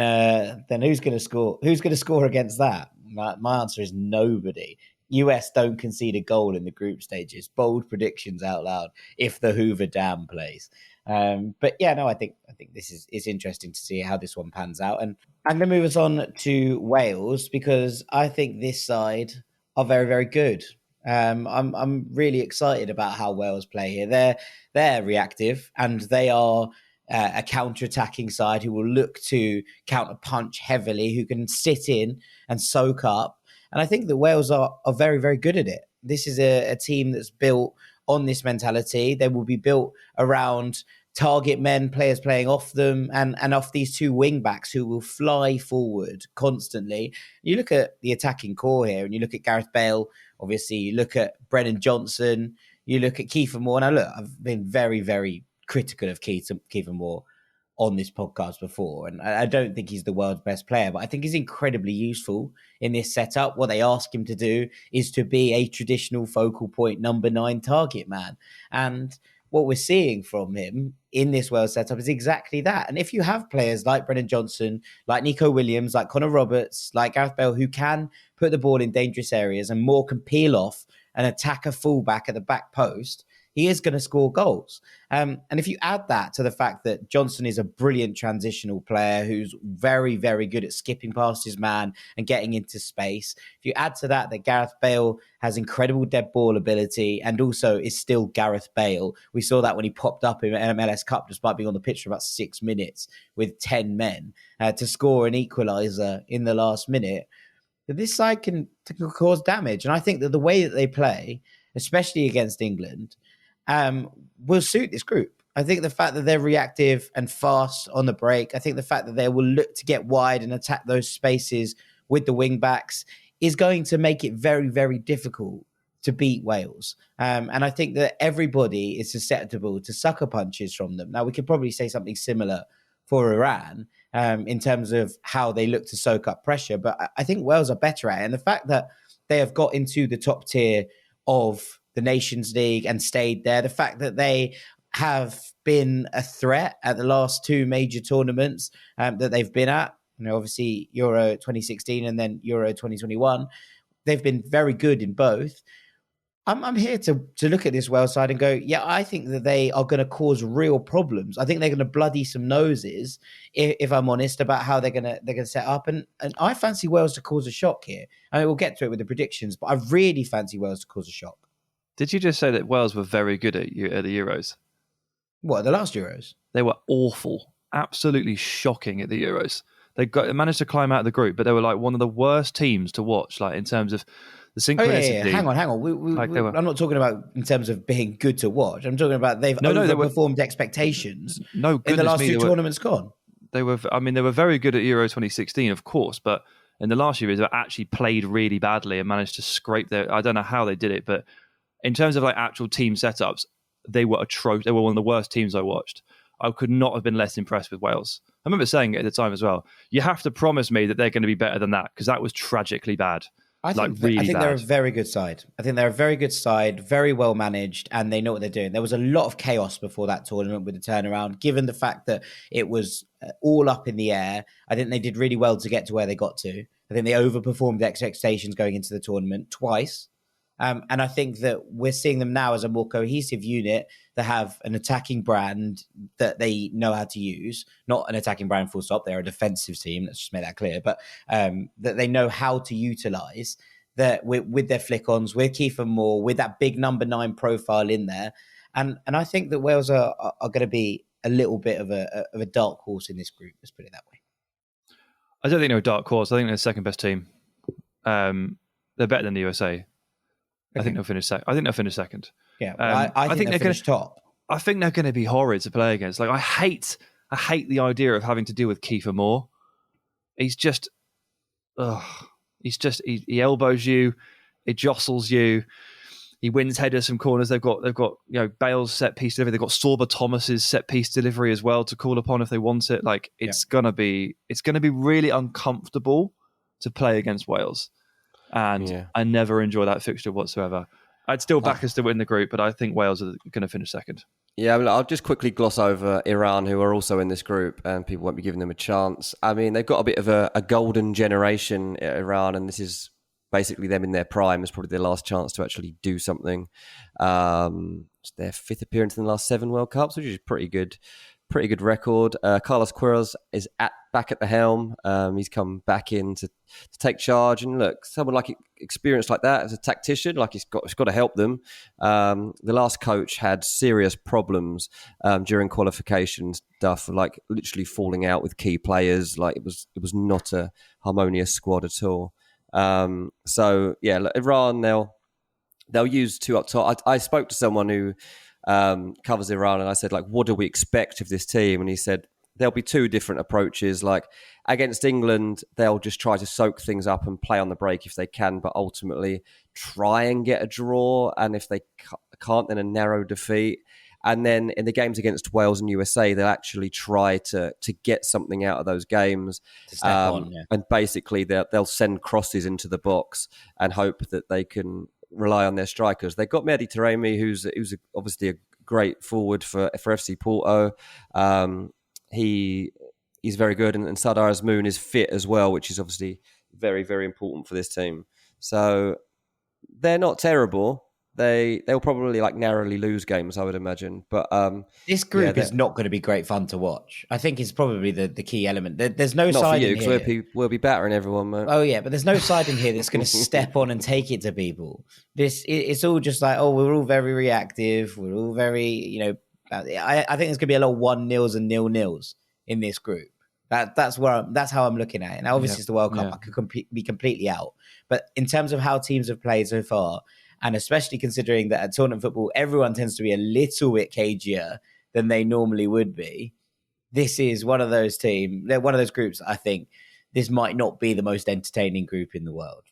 Speaker 7: who's going to score? Who's going to score against that? My answer is nobody. US don't concede a goal in the group stages. Bold predictions out loud if the Hoover Dam plays. But yeah, no, I think this is interesting to see how this one pans out. And I'm going to move us on to Wales because I think this side are very, very good. I'm really excited about how Wales play here. They're reactive and they are a counter-attacking side who will look to counter-punch heavily, who can sit in and soak up. And I think that Wales are very, very good at it. This is a team that's built on this mentality. They will be built around target men, players playing off them, and off these 2 wing-backs who will fly forward constantly. You look at the attacking core here, and you look at Gareth Bale, obviously, you look at Brennan Johnson, you look at Kiefer Moore. Now, look, I've been very, very critical of Kiefer Moore on this podcast before, and I don't think he's the world's best player, but I think he's incredibly useful in this setup. What they ask him to do is to be a traditional focal point number 9 target man, and what we're seeing from him in this Wales setup is exactly that. And if you have players like Brennan Johnson, like Nico Williams, like Connor Roberts, like Gareth Bale, who can put the ball in dangerous areas and Moore can peel off and attack a fullback at the back post, he is going to score goals. And if you add that to the fact that Johnson is a brilliant transitional player who's very, very good at skipping past his man and getting into space, if you add to that Gareth Bale has incredible dead ball ability and also is still Gareth Bale. We saw that when he popped up in MLS Cup despite being on the pitch for about 6 minutes with 10 men to score an equaliser in the last minute. This side can cause damage. And I think that the way that they play, especially against England, will suit this group. I think the fact that they're reactive and fast on the break, I think the fact that they will look to get wide and attack those spaces with the wing backs is going to make it very, very difficult to beat Wales. And I think that everybody is susceptible to sucker punches from them. Now, we could probably say something similar for Iran in terms of how they look to soak up pressure, but I think Wales are better at it. And the fact that they have got into the top tier of the Nations League and stayed there, the fact that they have been a threat at the last 2 major tournaments that they've been at, obviously Euro 2016 and then Euro 2021, they've been very good in both. I'm here to look at this Wales side and go, yeah, I think that they are going to cause real problems. I think they're going to bloody some noses, if I'm honest, about how they're going to set up. And I fancy Wales to cause a shock here. I mean, we'll get to it with the predictions, but I really fancy Wales to cause a shock.
Speaker 8: Did you just say that Wales were very good at the Euros?
Speaker 7: What, the last Euros?
Speaker 8: They were awful, absolutely shocking at the Euros. They managed to climb out of the group, but they were like one of the worst teams to watch, like in terms of the synchronicity.
Speaker 7: Hang on. I'm not talking about in terms of being good to watch. I'm talking about they've overperformed expectations in the last two tournaments gone.
Speaker 8: They were very good at Euro 2016, of course, but in the last year, they actually played really badly and managed to scrape their. I don't know how they did it, but in terms of like actual team setups, they were atrocious. They were one of the worst teams I watched. I could not have been less impressed with Wales. I remember saying it at the time as well. You have to promise me that they're going to be better than that, because that was tragically bad.
Speaker 7: I think they're a very good side. I think they're a very good side, very well managed, and they know what they're doing. There was a lot of chaos before that tournament with the turnaround. Given the fact that it was all up in the air, I think they did really well to get to where they got to. I think they overperformed expectations going into the tournament twice. And I think that we're seeing them now as a more cohesive unit that have an attacking brand that they know how to use. Not an attacking brand full stop. They're a defensive team. Let's just make that clear. But that they know how to utilize that with their flick-ons, with Kiefer Moore, with that big number 9 profile in there. And I think that Wales are going to be a little bit of a dark horse in this group. Let's put it that way.
Speaker 8: I don't think they're a dark horse. I think they're the second best team. They're better than the USA. I think they'll finish second.
Speaker 7: Yeah, I think they'll finish top.
Speaker 8: I think they're going to be horrid to play against. Like I hate the idea of having to deal with Kiefer Moore. He elbows you, he jostles you, he wins headers from corners. They've got Bale's set piece delivery. They've got Sorba Thomas's set piece delivery as well to call upon if they want it. Like it's gonna be really uncomfortable to play against Wales. And I never enjoy that fixture whatsoever. I'd still back us to win the group, but I think Wales are going to finish second.
Speaker 9: Yeah, I'll just quickly gloss over Iran, who are also in this group, and people won't be giving them a chance. I mean, they've got a bit of a golden generation, Iran, and this is basically them in their prime. It's probably their last chance to actually do something. It's their 5th appearance in the last 7 World Cups, which is pretty good record. Carlos Queiroz is back at the helm. He's come back in to take charge. And look, someone like experienced like that as a tactician, like it's got to help them. The last coach had serious problems during qualification stuff, like literally falling out with key players. Like it was not a harmonious squad at all. So yeah, look, Iran they'll use 2 up top. I spoke to someone who covers Iran, and I said, like, what do we expect of this team? And he said there'll be 2 different approaches. Like against England, they'll just try to soak things up and play on the break if they can, but ultimately try and get a draw. And if they can't, then a narrow defeat. And then in the games against Wales and USA, they'll actually try to get something out of those games. And basically they'll send crosses into the box and hope that they can rely on their strikers. They've got Mehdi Taremi, who's obviously a great forward for FC Porto. He's very good, and Sardar Azmoun is fit as well, which is obviously very, very important for this team. So they're not terrible. They'll probably like narrowly lose games, I would imagine. But
Speaker 7: this group is not going to be great fun to watch. I think it's probably the key element. There's no
Speaker 9: not
Speaker 7: side
Speaker 9: for you,
Speaker 7: in here.
Speaker 9: Because we'll be battering everyone, mate.
Speaker 7: Oh yeah, but there's no side in here that's going to step on and take it to people. It's all just like, oh, we're all very reactive. We're all very, I think there's going to be a lot of 1-0s and 0-0s in this group. That's how I'm looking at it. Now, obviously, it's the World Cup. I could be completely out. But in terms of how teams have played so far, and especially considering that at tournament football, everyone tends to be a little bit cagier than they normally would be. This is one of those teams. They're one of those groups. I think this might not be the most entertaining group in the world.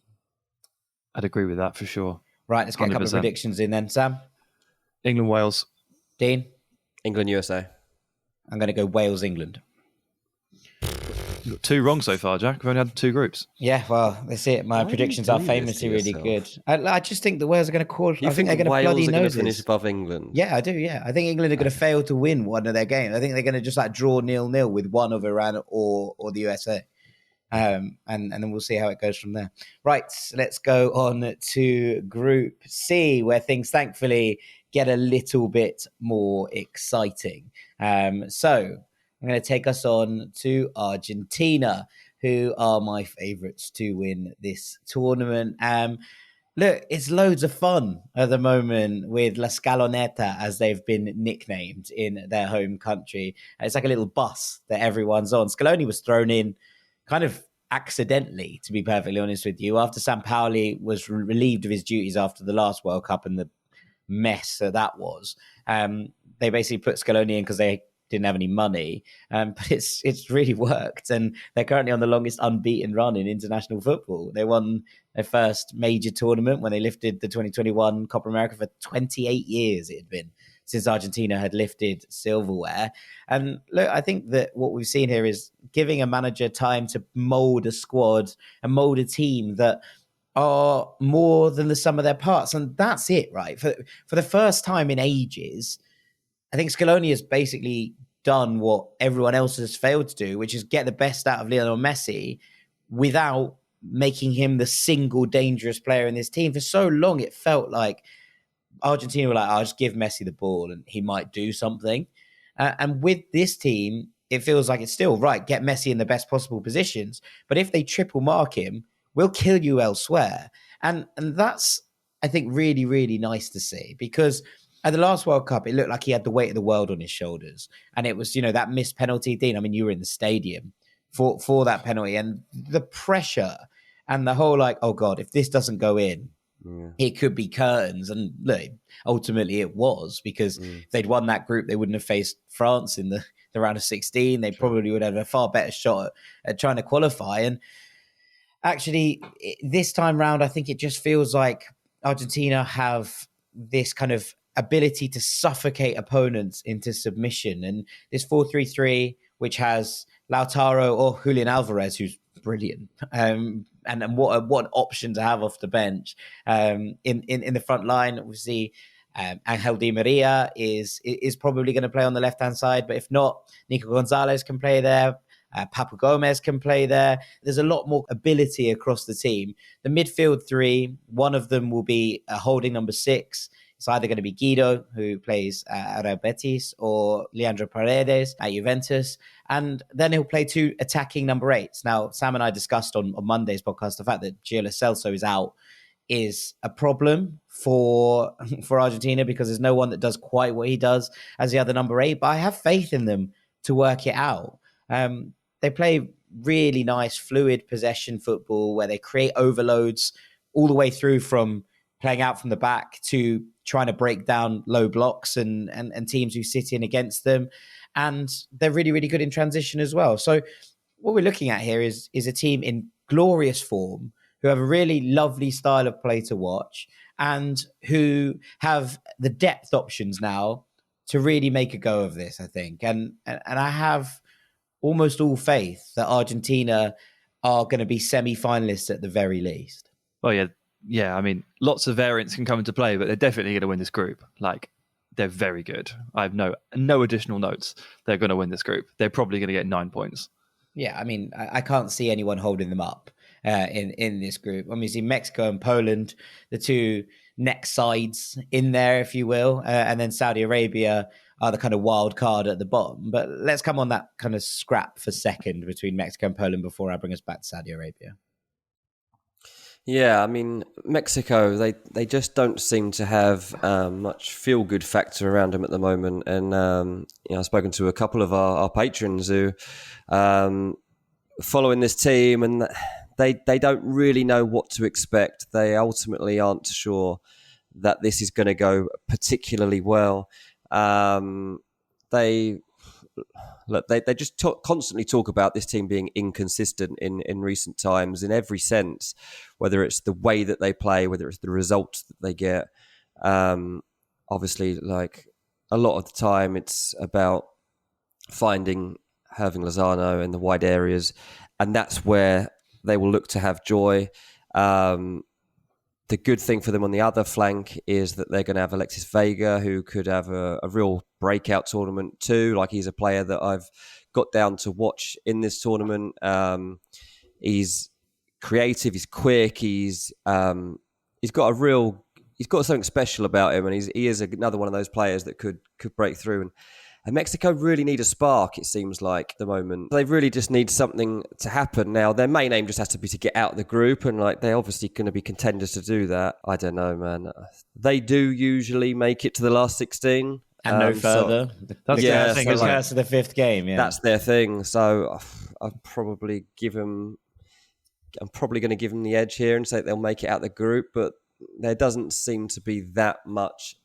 Speaker 8: I'd agree with that for sure.
Speaker 7: Right, let's get 100%. A couple of predictions in then, Sam.
Speaker 8: England, Wales.
Speaker 7: Dean?
Speaker 9: England, USA.
Speaker 7: I'm going to go Wales, England.
Speaker 8: You've got 2 wrong so far, Jack. We've only had 2 groups.
Speaker 7: Yeah, well, that's it. My predictions are famously really good. I just think the Wales are going to cause...
Speaker 9: I think they're going to bloody noses. Finish above England?
Speaker 7: Yeah, I do, yeah. I think England are going to fail to win one of their games. I think they're going to just draw 0-0 with one of Iran or the USA. And then we'll see how it goes from there. Right, let's go on to Group C, where things thankfully get a little bit more exciting. So I'm going to take us on to Argentina, who are my favourites to win this tournament. Look, it's loads of fun at the moment with La Scaloneta, as they've been nicknamed in their home country. It's like a little bus that everyone's on. Scaloni was thrown in kind of accidentally, to be perfectly honest with you, after Sampaoli was relieved of his duties after the last World Cup and the mess that was. They basically put Scaloni in because they didn't have any money, but it's really worked, and they're currently on the longest unbeaten run in international football. They won their first major tournament when they lifted the 2021 Copa America. For 28 years it had been since Argentina had lifted silverware. And look, I think that what we've seen here is giving a manager time to mold a squad and mold a team that are more than the sum of their parts, and that's it, right? For the first time in ages, I think Scaloni has basically done what everyone else has failed to do, which is get the best out of Lionel Messi without making him the single dangerous player in this team. For so long, it felt like Argentina were like, I'll just give Messi the ball and he might do something. And with this team, it feels like it's still right. Get Messi in the best possible positions. But if they triple mark him, we'll kill you elsewhere. And that's, I think, really, really nice to see, because at the last World Cup, it looked like he had the weight of the world on his shoulders. And it was, that missed penalty, Dean. I mean, you were in the stadium for that penalty, and the pressure and the whole like, oh God, if this doesn't go in, it could be curtains. And look, ultimately it was, because if they'd won that group, they wouldn't have faced France in the round of 16. They probably would have a far better shot at trying to qualify. And actually, this time round, I think it just feels like Argentina have this kind of ability to suffocate opponents into submission. And this 4-3-3, which has Lautaro or Julian Alvarez, who's brilliant, and what an option to have off the bench. In the front line, obviously, Angel Di Maria is probably going to play on the left-hand side, but if not, Nico Gonzalez can play there. Papu Gomez can play there. There's a lot more ability across the team. The midfield three, one of them will be holding number 6. It's either going to be Guido, who plays at Real Betis, or Leandro Paredes at Juventus. And then he'll play 2 attacking number 8s. Now, Sam and I discussed on Monday's podcast the fact that Gio Lo Celso is out is a problem for Argentina, because there's no one that does quite what he does as the other number 8. But I have faith in them to work it out. They play really nice, fluid possession football where they create overloads all the way through from playing out from the back to trying to break down low blocks and teams who sit in against them. And they're really, really good in transition as well. So what we're looking at here is a team in glorious form who have a really lovely style of play to watch and who have the depth options now to really make a go of this, I think. And I have almost all faith that Argentina are going to be semi-finalists at the very least.
Speaker 8: Well, yeah. I mean, lots of variants can come into play, but they're definitely going to win this group. Like, they're very good. I have no additional notes. They're going to win this group. They're probably going to get 9 points.
Speaker 7: Yeah, I mean, I can't see anyone holding them up in this group. I mean, you see Mexico and Poland, the two next sides in there, if you will, and then Saudi Arabia are the kind of wild card at the bottom. But let's come on that kind of scrap for second between Mexico and Poland before I bring us back to Saudi Arabia.
Speaker 9: Yeah, I mean, Mexico, they just don't seem to have much feel-good factor around them at the moment. And, I've spoken to a couple of our patrons who following this team, and they don't really know what to expect. They ultimately aren't sure that this is going to go particularly well. They just constantly talk about this team being inconsistent in recent times in every sense, whether it's the way that they play, whether it's the results that they get. Obviously, like a lot of the time, it's about having Lozano in the wide areas, and that's where they will look to have joy. The good thing for them on the other flank is that they're going to have Alexis Vega, who could have a real breakout tournament too. Like, he's a player that I've got down to watch in this tournament. He's creative. He's quick. He's got something special about him, and he is another one of those players that could break through. And Mexico really need a spark, it seems like, at the moment. They really just need something to happen. Now, their main aim just has to be to get out of the group, and like they're obviously going to be contenders to do that. I don't know, man. They do usually make it to the last 16.
Speaker 7: And no further.
Speaker 8: That's their thing,
Speaker 7: the
Speaker 8: isn't it?
Speaker 7: curse of the fifth game, yeah.
Speaker 9: That's their thing. So I'm probably going to give them the edge here and say they'll make it out the group, but there doesn't seem to be that much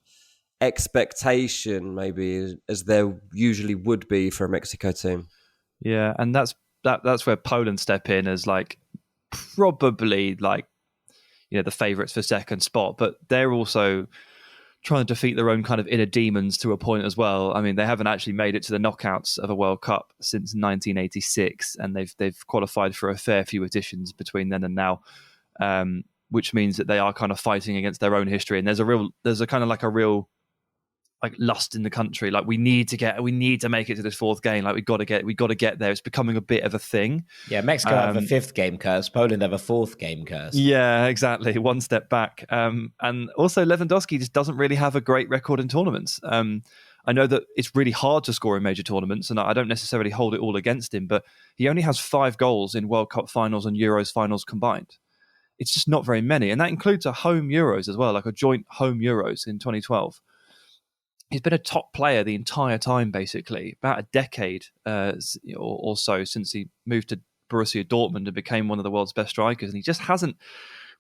Speaker 9: expectation, maybe, as there usually would be for a Mexico team.
Speaker 8: Yeah, and that's where Poland step in as like probably like, you know, the favourites for second spot, but they're also trying to defeat their own kind of inner demons to a point as well. I mean, they haven't actually made it to the knockouts of a World Cup since 1986, and they've qualified for a fair few editions between then and now, which means that they are kind of fighting against their own history. And there's a kind of like a real like lust in the country. Like we need to make it to this fourth game. Like we got to get there. It's becoming a bit of a thing.
Speaker 7: Yeah, Mexico have a fifth game curse. Poland have a fourth game curse.
Speaker 8: Yeah, exactly. One step back. And also Lewandowski just doesn't really have a great record in tournaments. I know that it's really hard to score in major tournaments, and I don't necessarily hold it all against him, but he only has 5 goals in World Cup finals and Euros finals combined. It's just not very many. And that includes a home Euros as well, like a joint home Euros in 2012. He's been a top player the entire time, basically, about a decade or so since he moved to Borussia Dortmund and became one of the world's best strikers. And he just hasn't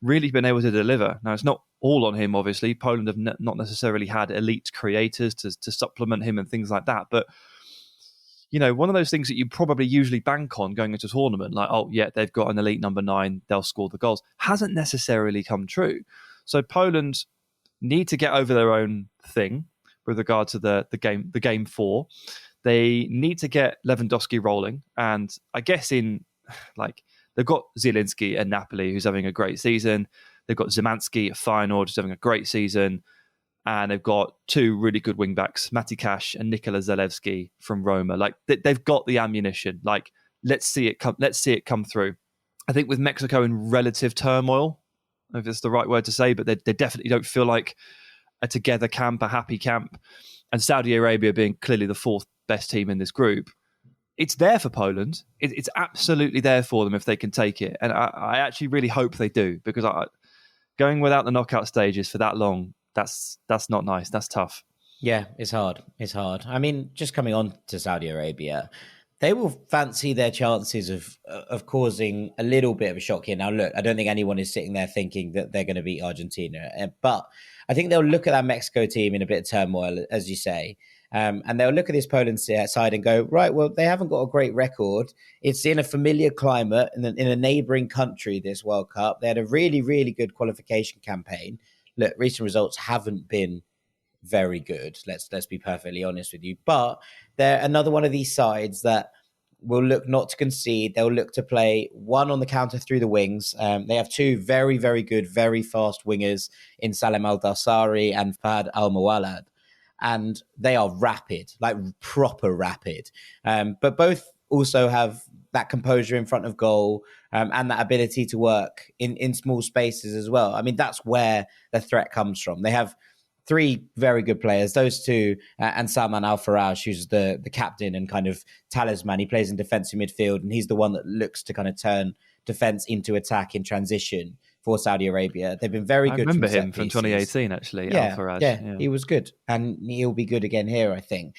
Speaker 8: really been able to deliver. Now, it's not all on him, obviously. Poland have not necessarily had elite creators to supplement him and things like that. But, you know, one of those things that you probably usually bank on going into a tournament, like, oh, yeah, they've got an elite number 9, they'll score the goals, hasn't necessarily come true. So Poland need to get over their own thing with regard to the game 4. They need to get Lewandowski rolling, and I guess they've got Zielinski at Napoli, who's having a great season. They've got Szymanski at Feyenoord, who's having a great season, and they've got 2 really good wing backs, Mati Cash and Nikola Zalewski from Roma. Like they've got the ammunition. Like let's see it come through. I think with Mexico in relative turmoil, if it's the right word to say, but they definitely don't feel like a together camp, a happy camp, and Saudi Arabia being clearly the 4th best team in this group, it's there for Poland. It's absolutely there for them if they can take it. And I actually really hope they do, because going without the knockout stages for that long, that's not nice. That's tough.
Speaker 7: Yeah, it's hard. I mean, just coming on to Saudi Arabia, they will fancy their chances of causing a little bit of a shock here. Now, look, I don't think anyone is sitting there thinking that they're going to beat Argentina, but I think they'll look at that Mexico team in a bit of turmoil, as you say, and they'll look at this Poland side and go, right, well, they haven't got a great record. It's in a familiar climate in a neighbouring country, this World Cup. They had a really, really good qualification campaign. Look, recent results haven't been very good. Let's be perfectly honest with you. But they're another one of these sides that will look not to concede. They'll look to play one on the counter through the wings. They have 2 very, very good, very fast wingers in Salem Al-Dawsari and Fahad Al-Mawalad. And they are rapid, like proper rapid. But both also have that composure in front of goal and that ability to work in small spaces as well. I mean, that's where the threat comes from. They have 3 very good players, those 2, and Salman Al-Faraj, who's the captain and kind of talisman. He plays in defensive midfield, and he's the one that looks to kind of turn defense into attack in transition for Saudi Arabia. They've been very good.
Speaker 8: I remember him from 2018, actually.
Speaker 7: Yeah,
Speaker 8: Al-Faraj.
Speaker 7: Yeah, he was good, and he'll be good again here, I think.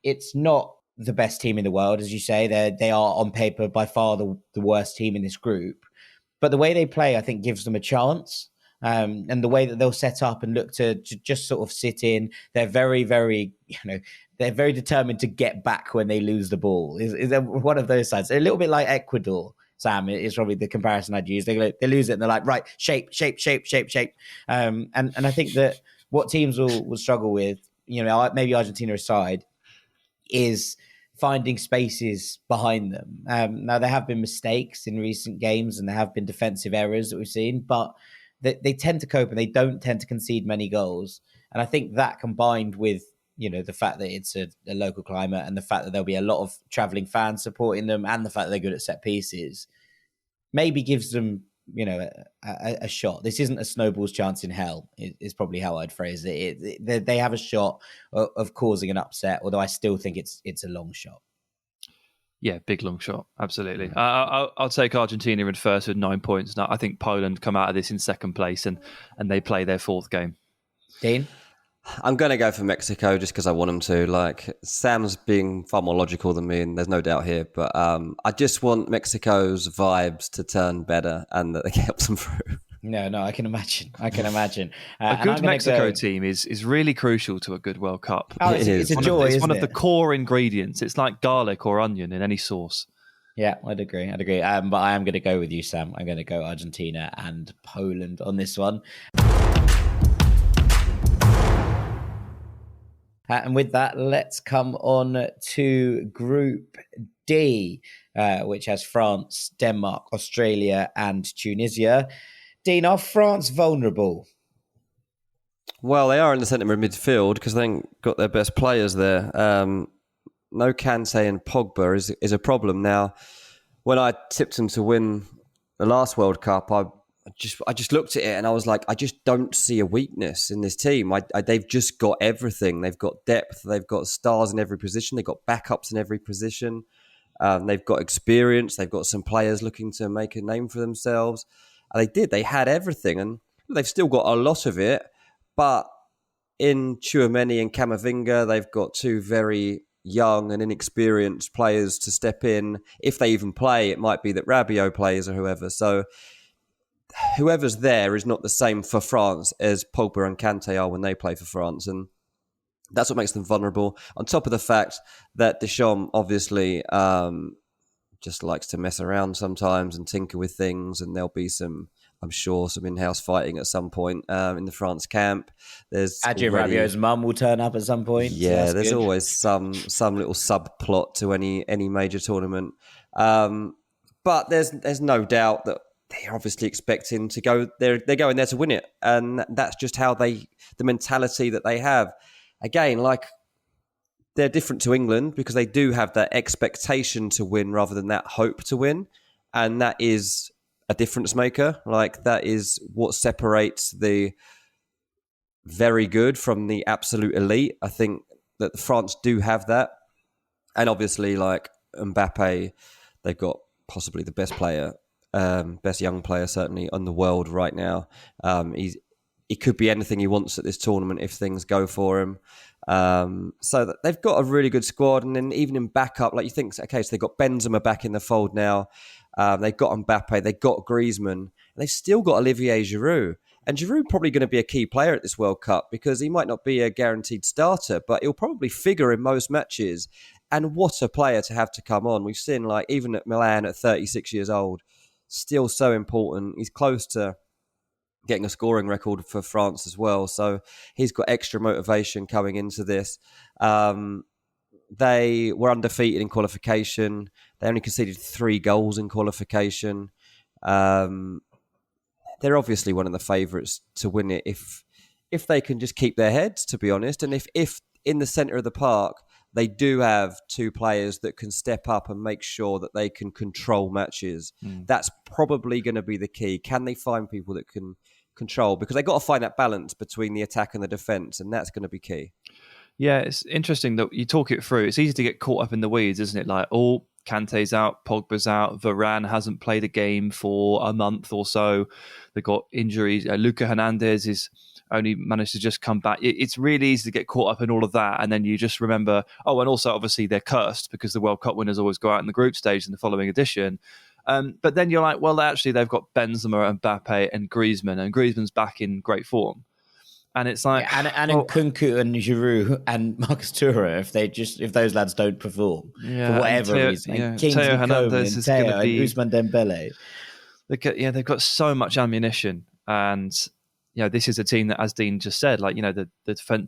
Speaker 7: It's not the best team in the world, as you say. They are on paper by far the worst team in this group, but the way they play, I think, gives them a chance. And the way that they'll set up and look to just sort of sit in, they're very, very, they're very determined to get back when they lose the ball. Is one of those sides. A little bit like Ecuador, Sam, is probably the comparison I'd use. They lose it and they're like, right, shape. And I think that what teams will struggle with, maybe Argentina aside, is finding spaces behind them. Now, there have been mistakes in recent games and there have been defensive errors that we've seen, but they tend to cope and they don't tend to concede many goals. And I think that combined with, the fact that it's a local climate and the fact that there'll be a lot of travelling fans supporting them and the fact that they're good at set pieces, maybe gives them, a shot. This isn't a snowball's chance in hell, is probably how I'd phrase it. They have a shot of causing an upset, although I still think it's a long shot.
Speaker 8: Yeah, big long shot. Absolutely. I'll take Argentina in first with 9 points. Now, I think Poland come out of this in second place and they play their fourth game.
Speaker 7: Dean?
Speaker 9: I'm going to go for Mexico just because I want them to. Like, Sam's being far more logical than me, and there's no doubt here. But I just want Mexico's vibes to turn better and that they can help them through.
Speaker 7: No, I can imagine. A
Speaker 8: good Mexico team is really crucial to a good World Cup.
Speaker 7: Oh, it's a joy,
Speaker 8: it's one of the core ingredients. It's like garlic or onion in any sauce.
Speaker 7: Yeah, I'd agree. But I am going to go with you, Sam. I'm going to go Argentina and Poland on this one. And with that, let's come on to Group D, which has France, Denmark, Australia, and Tunisia. Dean, are France vulnerable?
Speaker 9: Well, they are in the centre of midfield because they ain't got their best players there. No Kante and Pogba is a problem. Now, when I tipped them to win the last World Cup, I just looked at it and I was like, I just don't see a weakness in this team. They've just got everything. They've got depth. They've got stars in every position. They've got backups in every position. They've got experience. They've got some players looking to make a name for themselves. And they did. They had everything. And they've still got a lot of it. But in Tchouaméni and Camavinga, they've got two very young and inexperienced players to step in. If they even play, it might be that Rabiot plays or whoever. So whoever's there is not the same for France as Pogba and Kante are when they play for France. And that's what makes them vulnerable. On top of the fact that Deschamps obviously just likes to mess around sometimes and tinker with things. And there'll be some in-house fighting at some point in the France camp. There's
Speaker 7: Adrien Rabiot's mum will turn up at some point.
Speaker 9: Yeah,
Speaker 7: so
Speaker 9: there's
Speaker 7: good.
Speaker 9: always some little subplot to any major tournament. But there's no doubt that they're obviously expecting to go. They're going there to win it, and that's just how the mentality that they have. Again, like, they're different to England because they do have that expectation to win rather than that hope to win, and that is a difference maker. Like, that is what separates the very good from the absolute elite. I think that France do have that, and obviously, like Mbappe, they've got possibly the best player. Best young player certainly on the world right now. He could be anything he wants at this tournament if things go for him. So that they've got a really good squad, and then even in backup, like, you think, okay, so they've got Benzema back in the fold now. They've got Mbappe, they've got Griezmann, and they've still got Olivier Giroud. And Giroud probably going to be a key player at this World Cup because he might not be a guaranteed starter, but he'll probably figure in most matches. And what a player to have to come on. We've seen, like, even at Milan at 36 years old, still so important. He's close to getting a scoring record for France as well. So he's got extra motivation coming into this. They were undefeated in qualification. They only conceded 3 goals in qualification. They're obviously one of the favourites to win it if they can just keep their heads, to be honest. And if in the centre of the park, they do have 2 players that can step up and make sure that they can control matches. That's probably going to be the key. Can they find people that can control? Because they've got to find that balance between the attack and the defence, and that's going to be key.
Speaker 8: Yeah, it's interesting that you talk it through. It's easy to get caught up in the weeds, isn't it? Like, Kante's out, Pogba's out, Varane hasn't played a game for a month or so. They've got injuries. Luka Hernandez is only managed to just come back. It's really easy to get caught up in all of that. And then you just remember, and also obviously they're cursed because the World Cup winners always go out in the group stage in the following edition. But then you're like, well, actually they've got Benzema, Mbappe and Griezmann's back in great form. And it's like,
Speaker 7: Nkunku and Giroud and Marcus Thuram, if those lads don't perform for whatever reason,
Speaker 8: Theo Hernandez is going to be
Speaker 7: Ousmane Dembele.
Speaker 8: They've got so much ammunition, and this is a team that, as Dean just said, the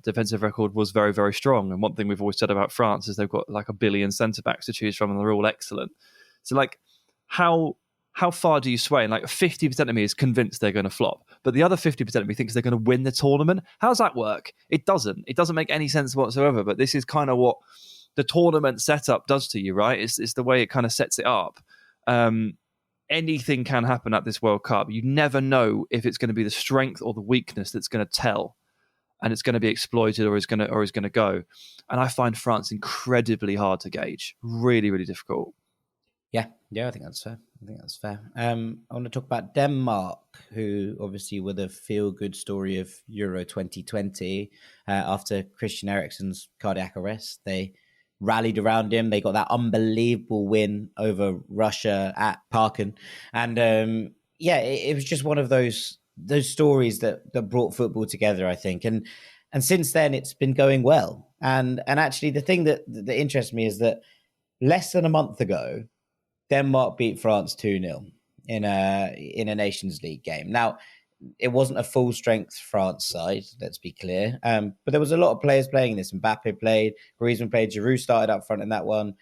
Speaker 8: defensive record was very, very strong. And one thing we've always said about France is they've got like a billion centre backs to choose from, and they're all excellent. So, like, how far do you sway? And like 50% of me is convinced they're going to flop, but the other 50% of me thinks they're going to win the tournament. How does that work? It doesn't. It doesn't make any sense whatsoever. But this is kind of what the tournament setup does to you, right? It's the way it kind of sets it up. anything can happen at this World Cup. You never know if it's going to be the strength or the weakness that's going to tell, and it's going to be exploited or is going to go. And I find France incredibly hard to gauge. Really, really difficult.
Speaker 7: Yeah, I think that's fair. I want to talk about Denmark, who obviously were the feel-good story of Euro 2020. After Christian Eriksen's cardiac arrest, they rallied around him. They got that unbelievable win over Russia at Parken. And it was just one of those stories that brought football together, I think. And since then, it's been going well. And actually, the thing that interests me is that less than a month ago, Denmark beat France 2-0 in a Nations League game. Now, it wasn't a full strength France side, let's be clear. But there was a lot of players playing this. Mbappe played, Griezmann played, Giroud started up front in that one.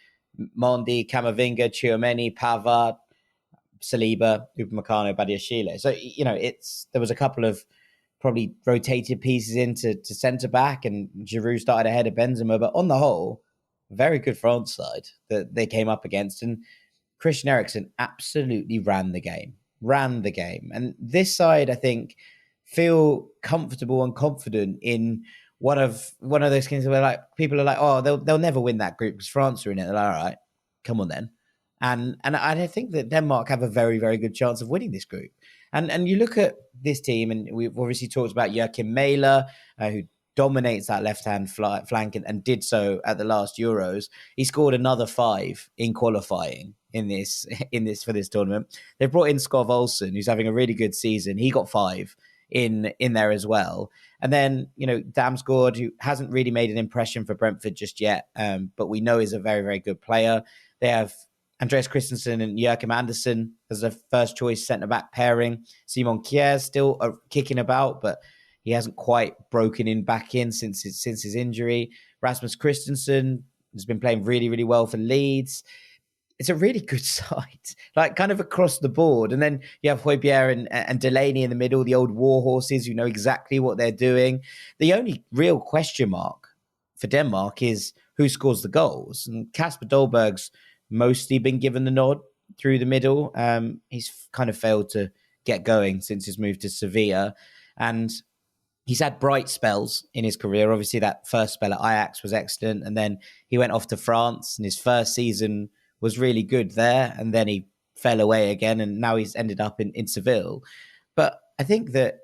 Speaker 7: Mondi, Camavinga, Tchouaméni, Pavard, Saliba, Upamecano, Badiashile. So, there was a couple of probably rotated pieces into centre back, and Giroud started ahead of Benzema. But on the whole, very good France side that they came up against. And Christian Eriksen absolutely ran the game. And this side, I think, feel comfortable and confident in one of those games where like people are like, oh, they'll never win that group because France are in it. They're like, all right, come on then. And I think that Denmark have a very, very good chance of winning this group. And you look at this team, and we've obviously talked about Joachim Mæhle, who dominates that left-hand flank and did so at the last Euros. He scored another 5 in qualifying in this for this tournament. They brought in Skov Olsen, who's having a really good season. He got 5 in there as well. And then, Damsgaard, who hasn't really made an impression for Brentford just yet, but we know is a very, very good player. They have Andreas Christensen and Joachim Andersen as a first-choice centre-back pairing. Simon Kjær still kicking about, but he hasn't quite broken back in since his injury. Rasmus Christensen has been playing really, really well for Leeds. It's a really good side, like kind of across the board. And then you have Højbjerg and Delaney in the middle, the old war horses who know exactly what they're doing. The only real question mark for Denmark is who scores the goals. And Kasper Dolberg's mostly been given the nod through the middle. He's kind of failed to get going since his move to Sevilla. And he's had bright spells in his career. Obviously, that first spell at Ajax was excellent. And then he went off to France, and his first season was really good there. And then he fell away again, and now he's ended up in Seville. But I think that,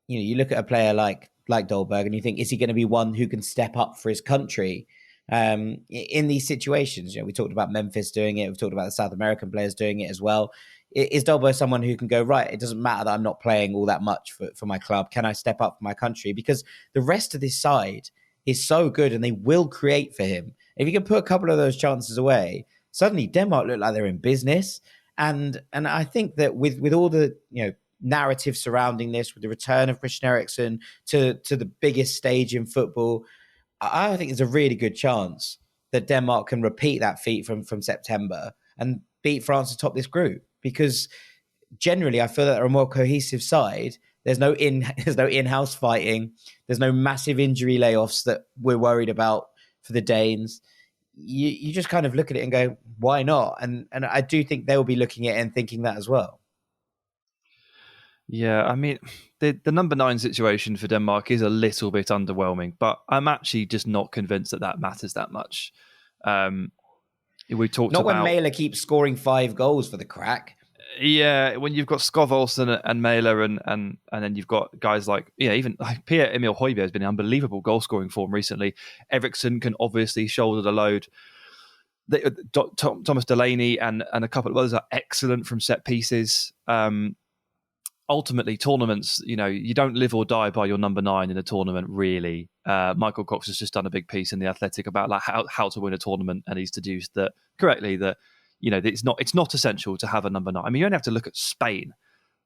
Speaker 7: you look at a player like Dolberg, and you think, is he going to be one who can step up for his country in these situations? We talked about Memphis doing it. We've talked about the South American players doing it as well. Is Dolberg someone who can go, right, it doesn't matter that I'm not playing all that much for my club. Can I step up for my country? Because the rest of this side is so good, and they will create for him. If you can put a couple of those chances away, suddenly Denmark look like they're in business. And I think that with all the narrative surrounding this, with the return of Christian Eriksen to the biggest stage in football, I think there's a really good chance that Denmark can repeat that feat from September and beat France to top this group. Because generally, I feel that they're a more cohesive side. There's no in-house fighting. There's no massive injury layoffs that we're worried about for the Danes. You just kind of look at it and go, why not? And I do think they will be looking at it and thinking that as well.
Speaker 8: Yeah, I mean, the number 9 situation for Denmark is a little bit underwhelming, but I'm actually just not convinced that matters that much. We talked
Speaker 7: not
Speaker 8: about
Speaker 7: when Mæhle keeps scoring 5 goals for the crack.
Speaker 8: Yeah, when you've got Skov Olsen and Mæhle, and then you've got guys like even like Pierre-Emil Højbjerg has been in unbelievable goal scoring form recently. Eriksen can obviously shoulder the load. Thomas Delaney and a couple of others are excellent from set pieces. Ultimately, tournaments, you don't live or die by your number 9 in a tournament, really. Michael Cox has just done a big piece in The Athletic about like how to win a tournament, and he's deduced that correctly that it's not essential to have a number 9. I mean, you only have to look at Spain,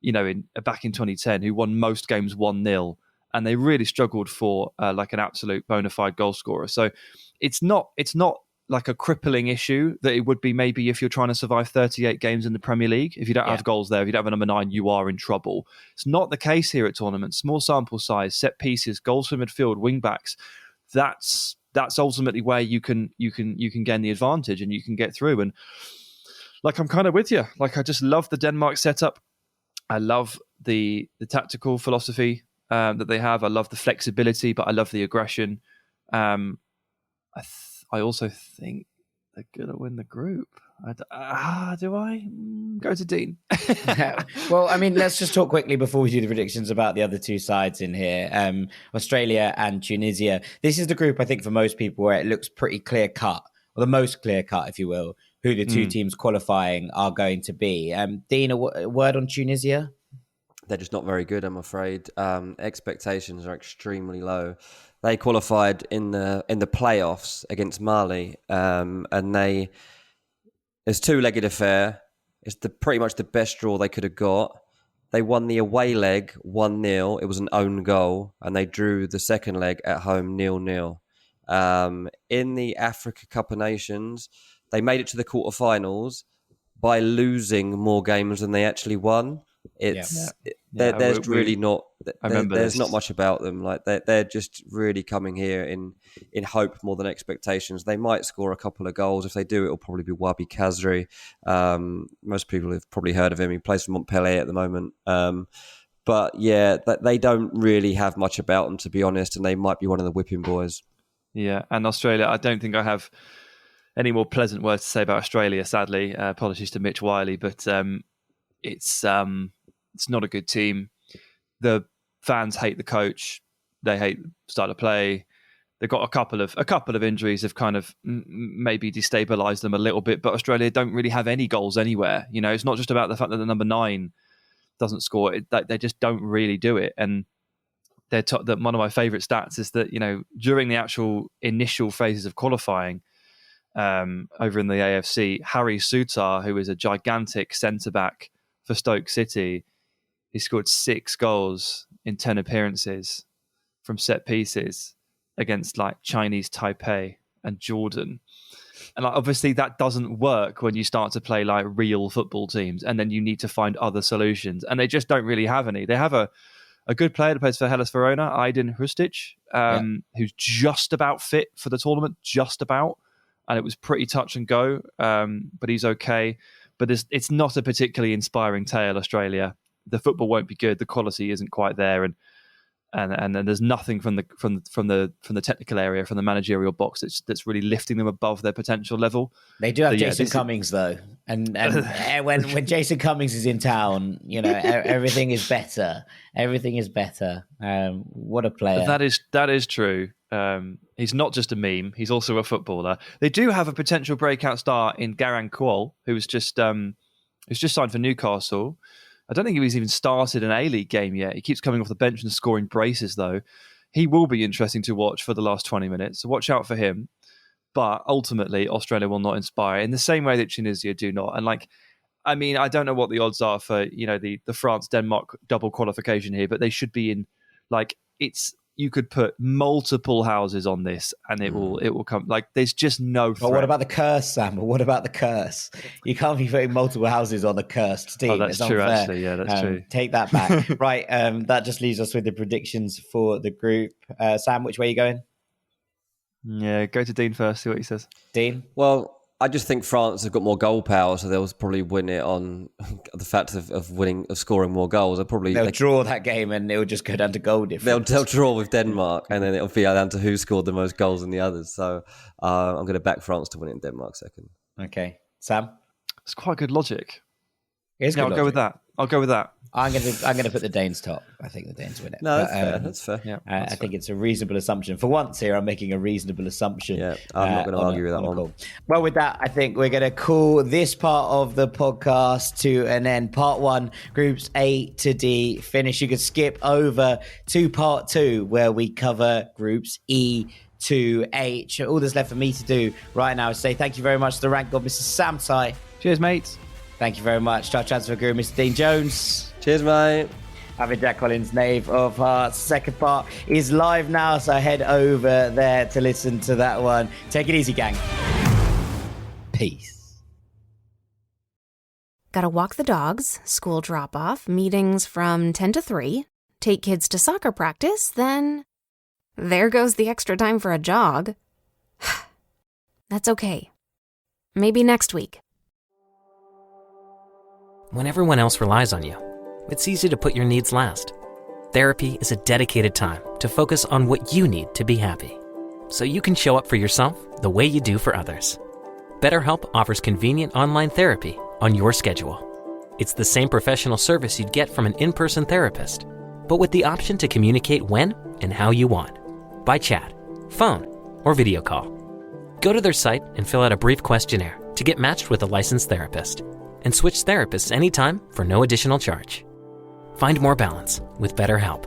Speaker 8: back in 2010, who won most games 1-0, and they really struggled for like an absolute bona fide goal scorer. So it's not like a crippling issue that it would be maybe if you're trying to survive 38 games in the Premier League. If you don't have goals there, if you don't have a number 9, you are in trouble. It's not the case here at tournaments. Small sample size, set pieces, goals from midfield, wing backs. That's ultimately where you can gain the advantage and you can get through. And like, I'm kind of with you. Like, I just love the Denmark setup. I love the tactical philosophy that they have. I love the flexibility, but I love the aggression. I also think they're going to win the group. Do I? Go to Dean.
Speaker 7: Well, I mean, let's just talk quickly before we do the predictions about the other two sides in here. Australia and Tunisia. This is the group, I think, for most people where it looks pretty clear-cut, or the most clear-cut, if you will, who the two teams qualifying are going to be. Dean, a word on Tunisia?
Speaker 9: They're just not very good, I'm afraid. Expectations are extremely low. They qualified in the playoffs against Mali, and it's two-legged affair. It's pretty much the best draw they could have got. They won the away leg 1-0. It was an own goal, and they drew the second leg at home 0-0. In the Africa Cup of Nations, they made it to the quarterfinals by losing more games than they actually won. There's not much about them. Like they're just really coming here in hope more than expectations. They might score a couple of goals. If they do, it'll probably be Wabi Kazri. Most people have probably heard of him. He plays for Montpellier at the moment. But yeah, they don't really have much about them, to be honest, and they might be one of the whipping boys.
Speaker 8: Yeah, and Australia, I don't think I have any more pleasant words to say about Australia, sadly. Apologies to Mitch Wiley, but it's not a good team. The fans hate the coach. They hate the style of play. They've got a couple of injuries have kind of maybe destabilised them a little bit, but Australia don't really have any goals anywhere. You know, it's not just about the fact that the number 9 doesn't score. They just don't really do it. And that one of my favourite stats is that, you know, during the actual initial phases of qualifying over in the AFC, Harry Sutar, who is a gigantic centre-back for Stoke City, he scored 6 goals in 10 appearances from set pieces against like Chinese Taipei and Jordan. And like, obviously that doesn't work when you start to play like real football teams, and then you need to find other solutions. And they just don't really have any. They have a good player that plays for Hellas Verona, Aydin Hrustic, who's just about fit for the tournament, just about. And it was pretty touch and go, but he's okay. But it's not a particularly inspiring tale, Australia. The football won't be good. The quality isn't quite there, and there's nothing from the technical area, from the managerial box that's really lifting them above their potential level.
Speaker 7: They do have Jason Cummings though, and when Jason Cummings is in town, you know, everything is better. Everything is better. What a player!
Speaker 8: That is true. He's not just a meme; he's also a footballer. They do have a potential breakout star in Garang Kuol, who's just signed for Newcastle. I don't think he was even started an A-League game yet. He keeps coming off the bench and scoring braces, though. He will be interesting to watch for the last 20 minutes, so watch out for him. But ultimately, Australia will not inspire in the same way that Tunisia do not. And I don't know what the odds are for, you know, the France-Denmark double qualification here, but they should be in, you could put multiple houses on this and it will come. Like, there's just no threat.
Speaker 7: But what about the curse, Sam? What about the curse? You can't be putting multiple houses on a cursed team.
Speaker 8: Oh, that's true, actually. Yeah, that's true.
Speaker 7: Take that back. Right, that just leaves us with the predictions for the group. Sam, which way are you going?
Speaker 8: Yeah, go to Dean first, see what he says.
Speaker 7: Dean?
Speaker 9: Well, I just think France have got more goal power, so they'll probably win it on the fact of scoring more goals. They'll
Speaker 7: draw that game and it'll just go down to goal difference.
Speaker 9: They'll draw with Denmark, and then it'll be down to who scored the most goals than the others. So I'm going to back France to win it in Denmark second.
Speaker 7: Okay, Sam.
Speaker 8: It's quite good logic.
Speaker 7: I'll
Speaker 8: go with that.
Speaker 7: I'm going to put the Danes top. I think the Danes win it.
Speaker 9: No, that's fair.
Speaker 8: Yeah,
Speaker 7: I think it's a reasonable assumption. For once here, I'm making a reasonable assumption.
Speaker 9: Yeah, I'm not going to argue with that one.
Speaker 7: Call. Well, with that, I think we're going to call this part of the podcast to an end. Part 1, groups A to D finish. You could skip over to part 2, where we cover groups E to H. All that's left for me to do right now is say thank you very much to the rank god, Mr. Sam Tsai.
Speaker 8: Cheers, mates.
Speaker 7: Thank you very much to our transfer guru, Mr. Dean Jones.
Speaker 9: Cheers, mate.
Speaker 7: I've been Jack Collins, Knave of Hearts. Second part is live now, so head over there to listen to that one. Take it easy, gang. Peace.
Speaker 4: Gotta walk the dogs, school drop-off, meetings from 10 to 3, take kids to soccer practice, then there goes the extra time for a jog. That's okay. Maybe next week.
Speaker 5: When everyone else relies on you, it's easy to put your needs last. Therapy is a dedicated time to focus on what you need to be happy, so you can show up for yourself the way you do for others. BetterHelp offers convenient online therapy on your schedule. It's the same professional service you'd get from an in-person therapist, but with the option to communicate when and how you want, by chat, phone, or video call. Go to their site and fill out a brief questionnaire to get matched with a licensed therapist, and switch therapists anytime for no additional charge. Find more balance with BetterHelp.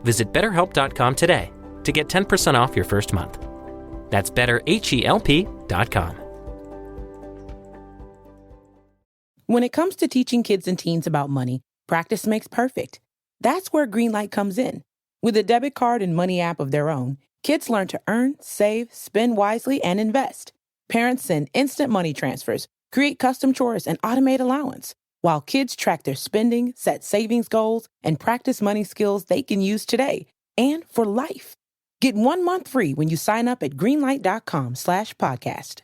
Speaker 5: Visit BetterHelp.com today to get 10% off your first month. That's BetterHelp.com.
Speaker 3: When it comes to teaching kids and teens about money, practice makes perfect. That's where Greenlight comes in. With a debit card and money app of their own, kids learn to earn, save, spend wisely, and invest. Parents send instant money transfers, create custom chores, and automate allowance, while kids track their spending, set savings goals, and practice money skills they can use today and for life. Get 1 month free when you sign up at greenlight.com/podcast.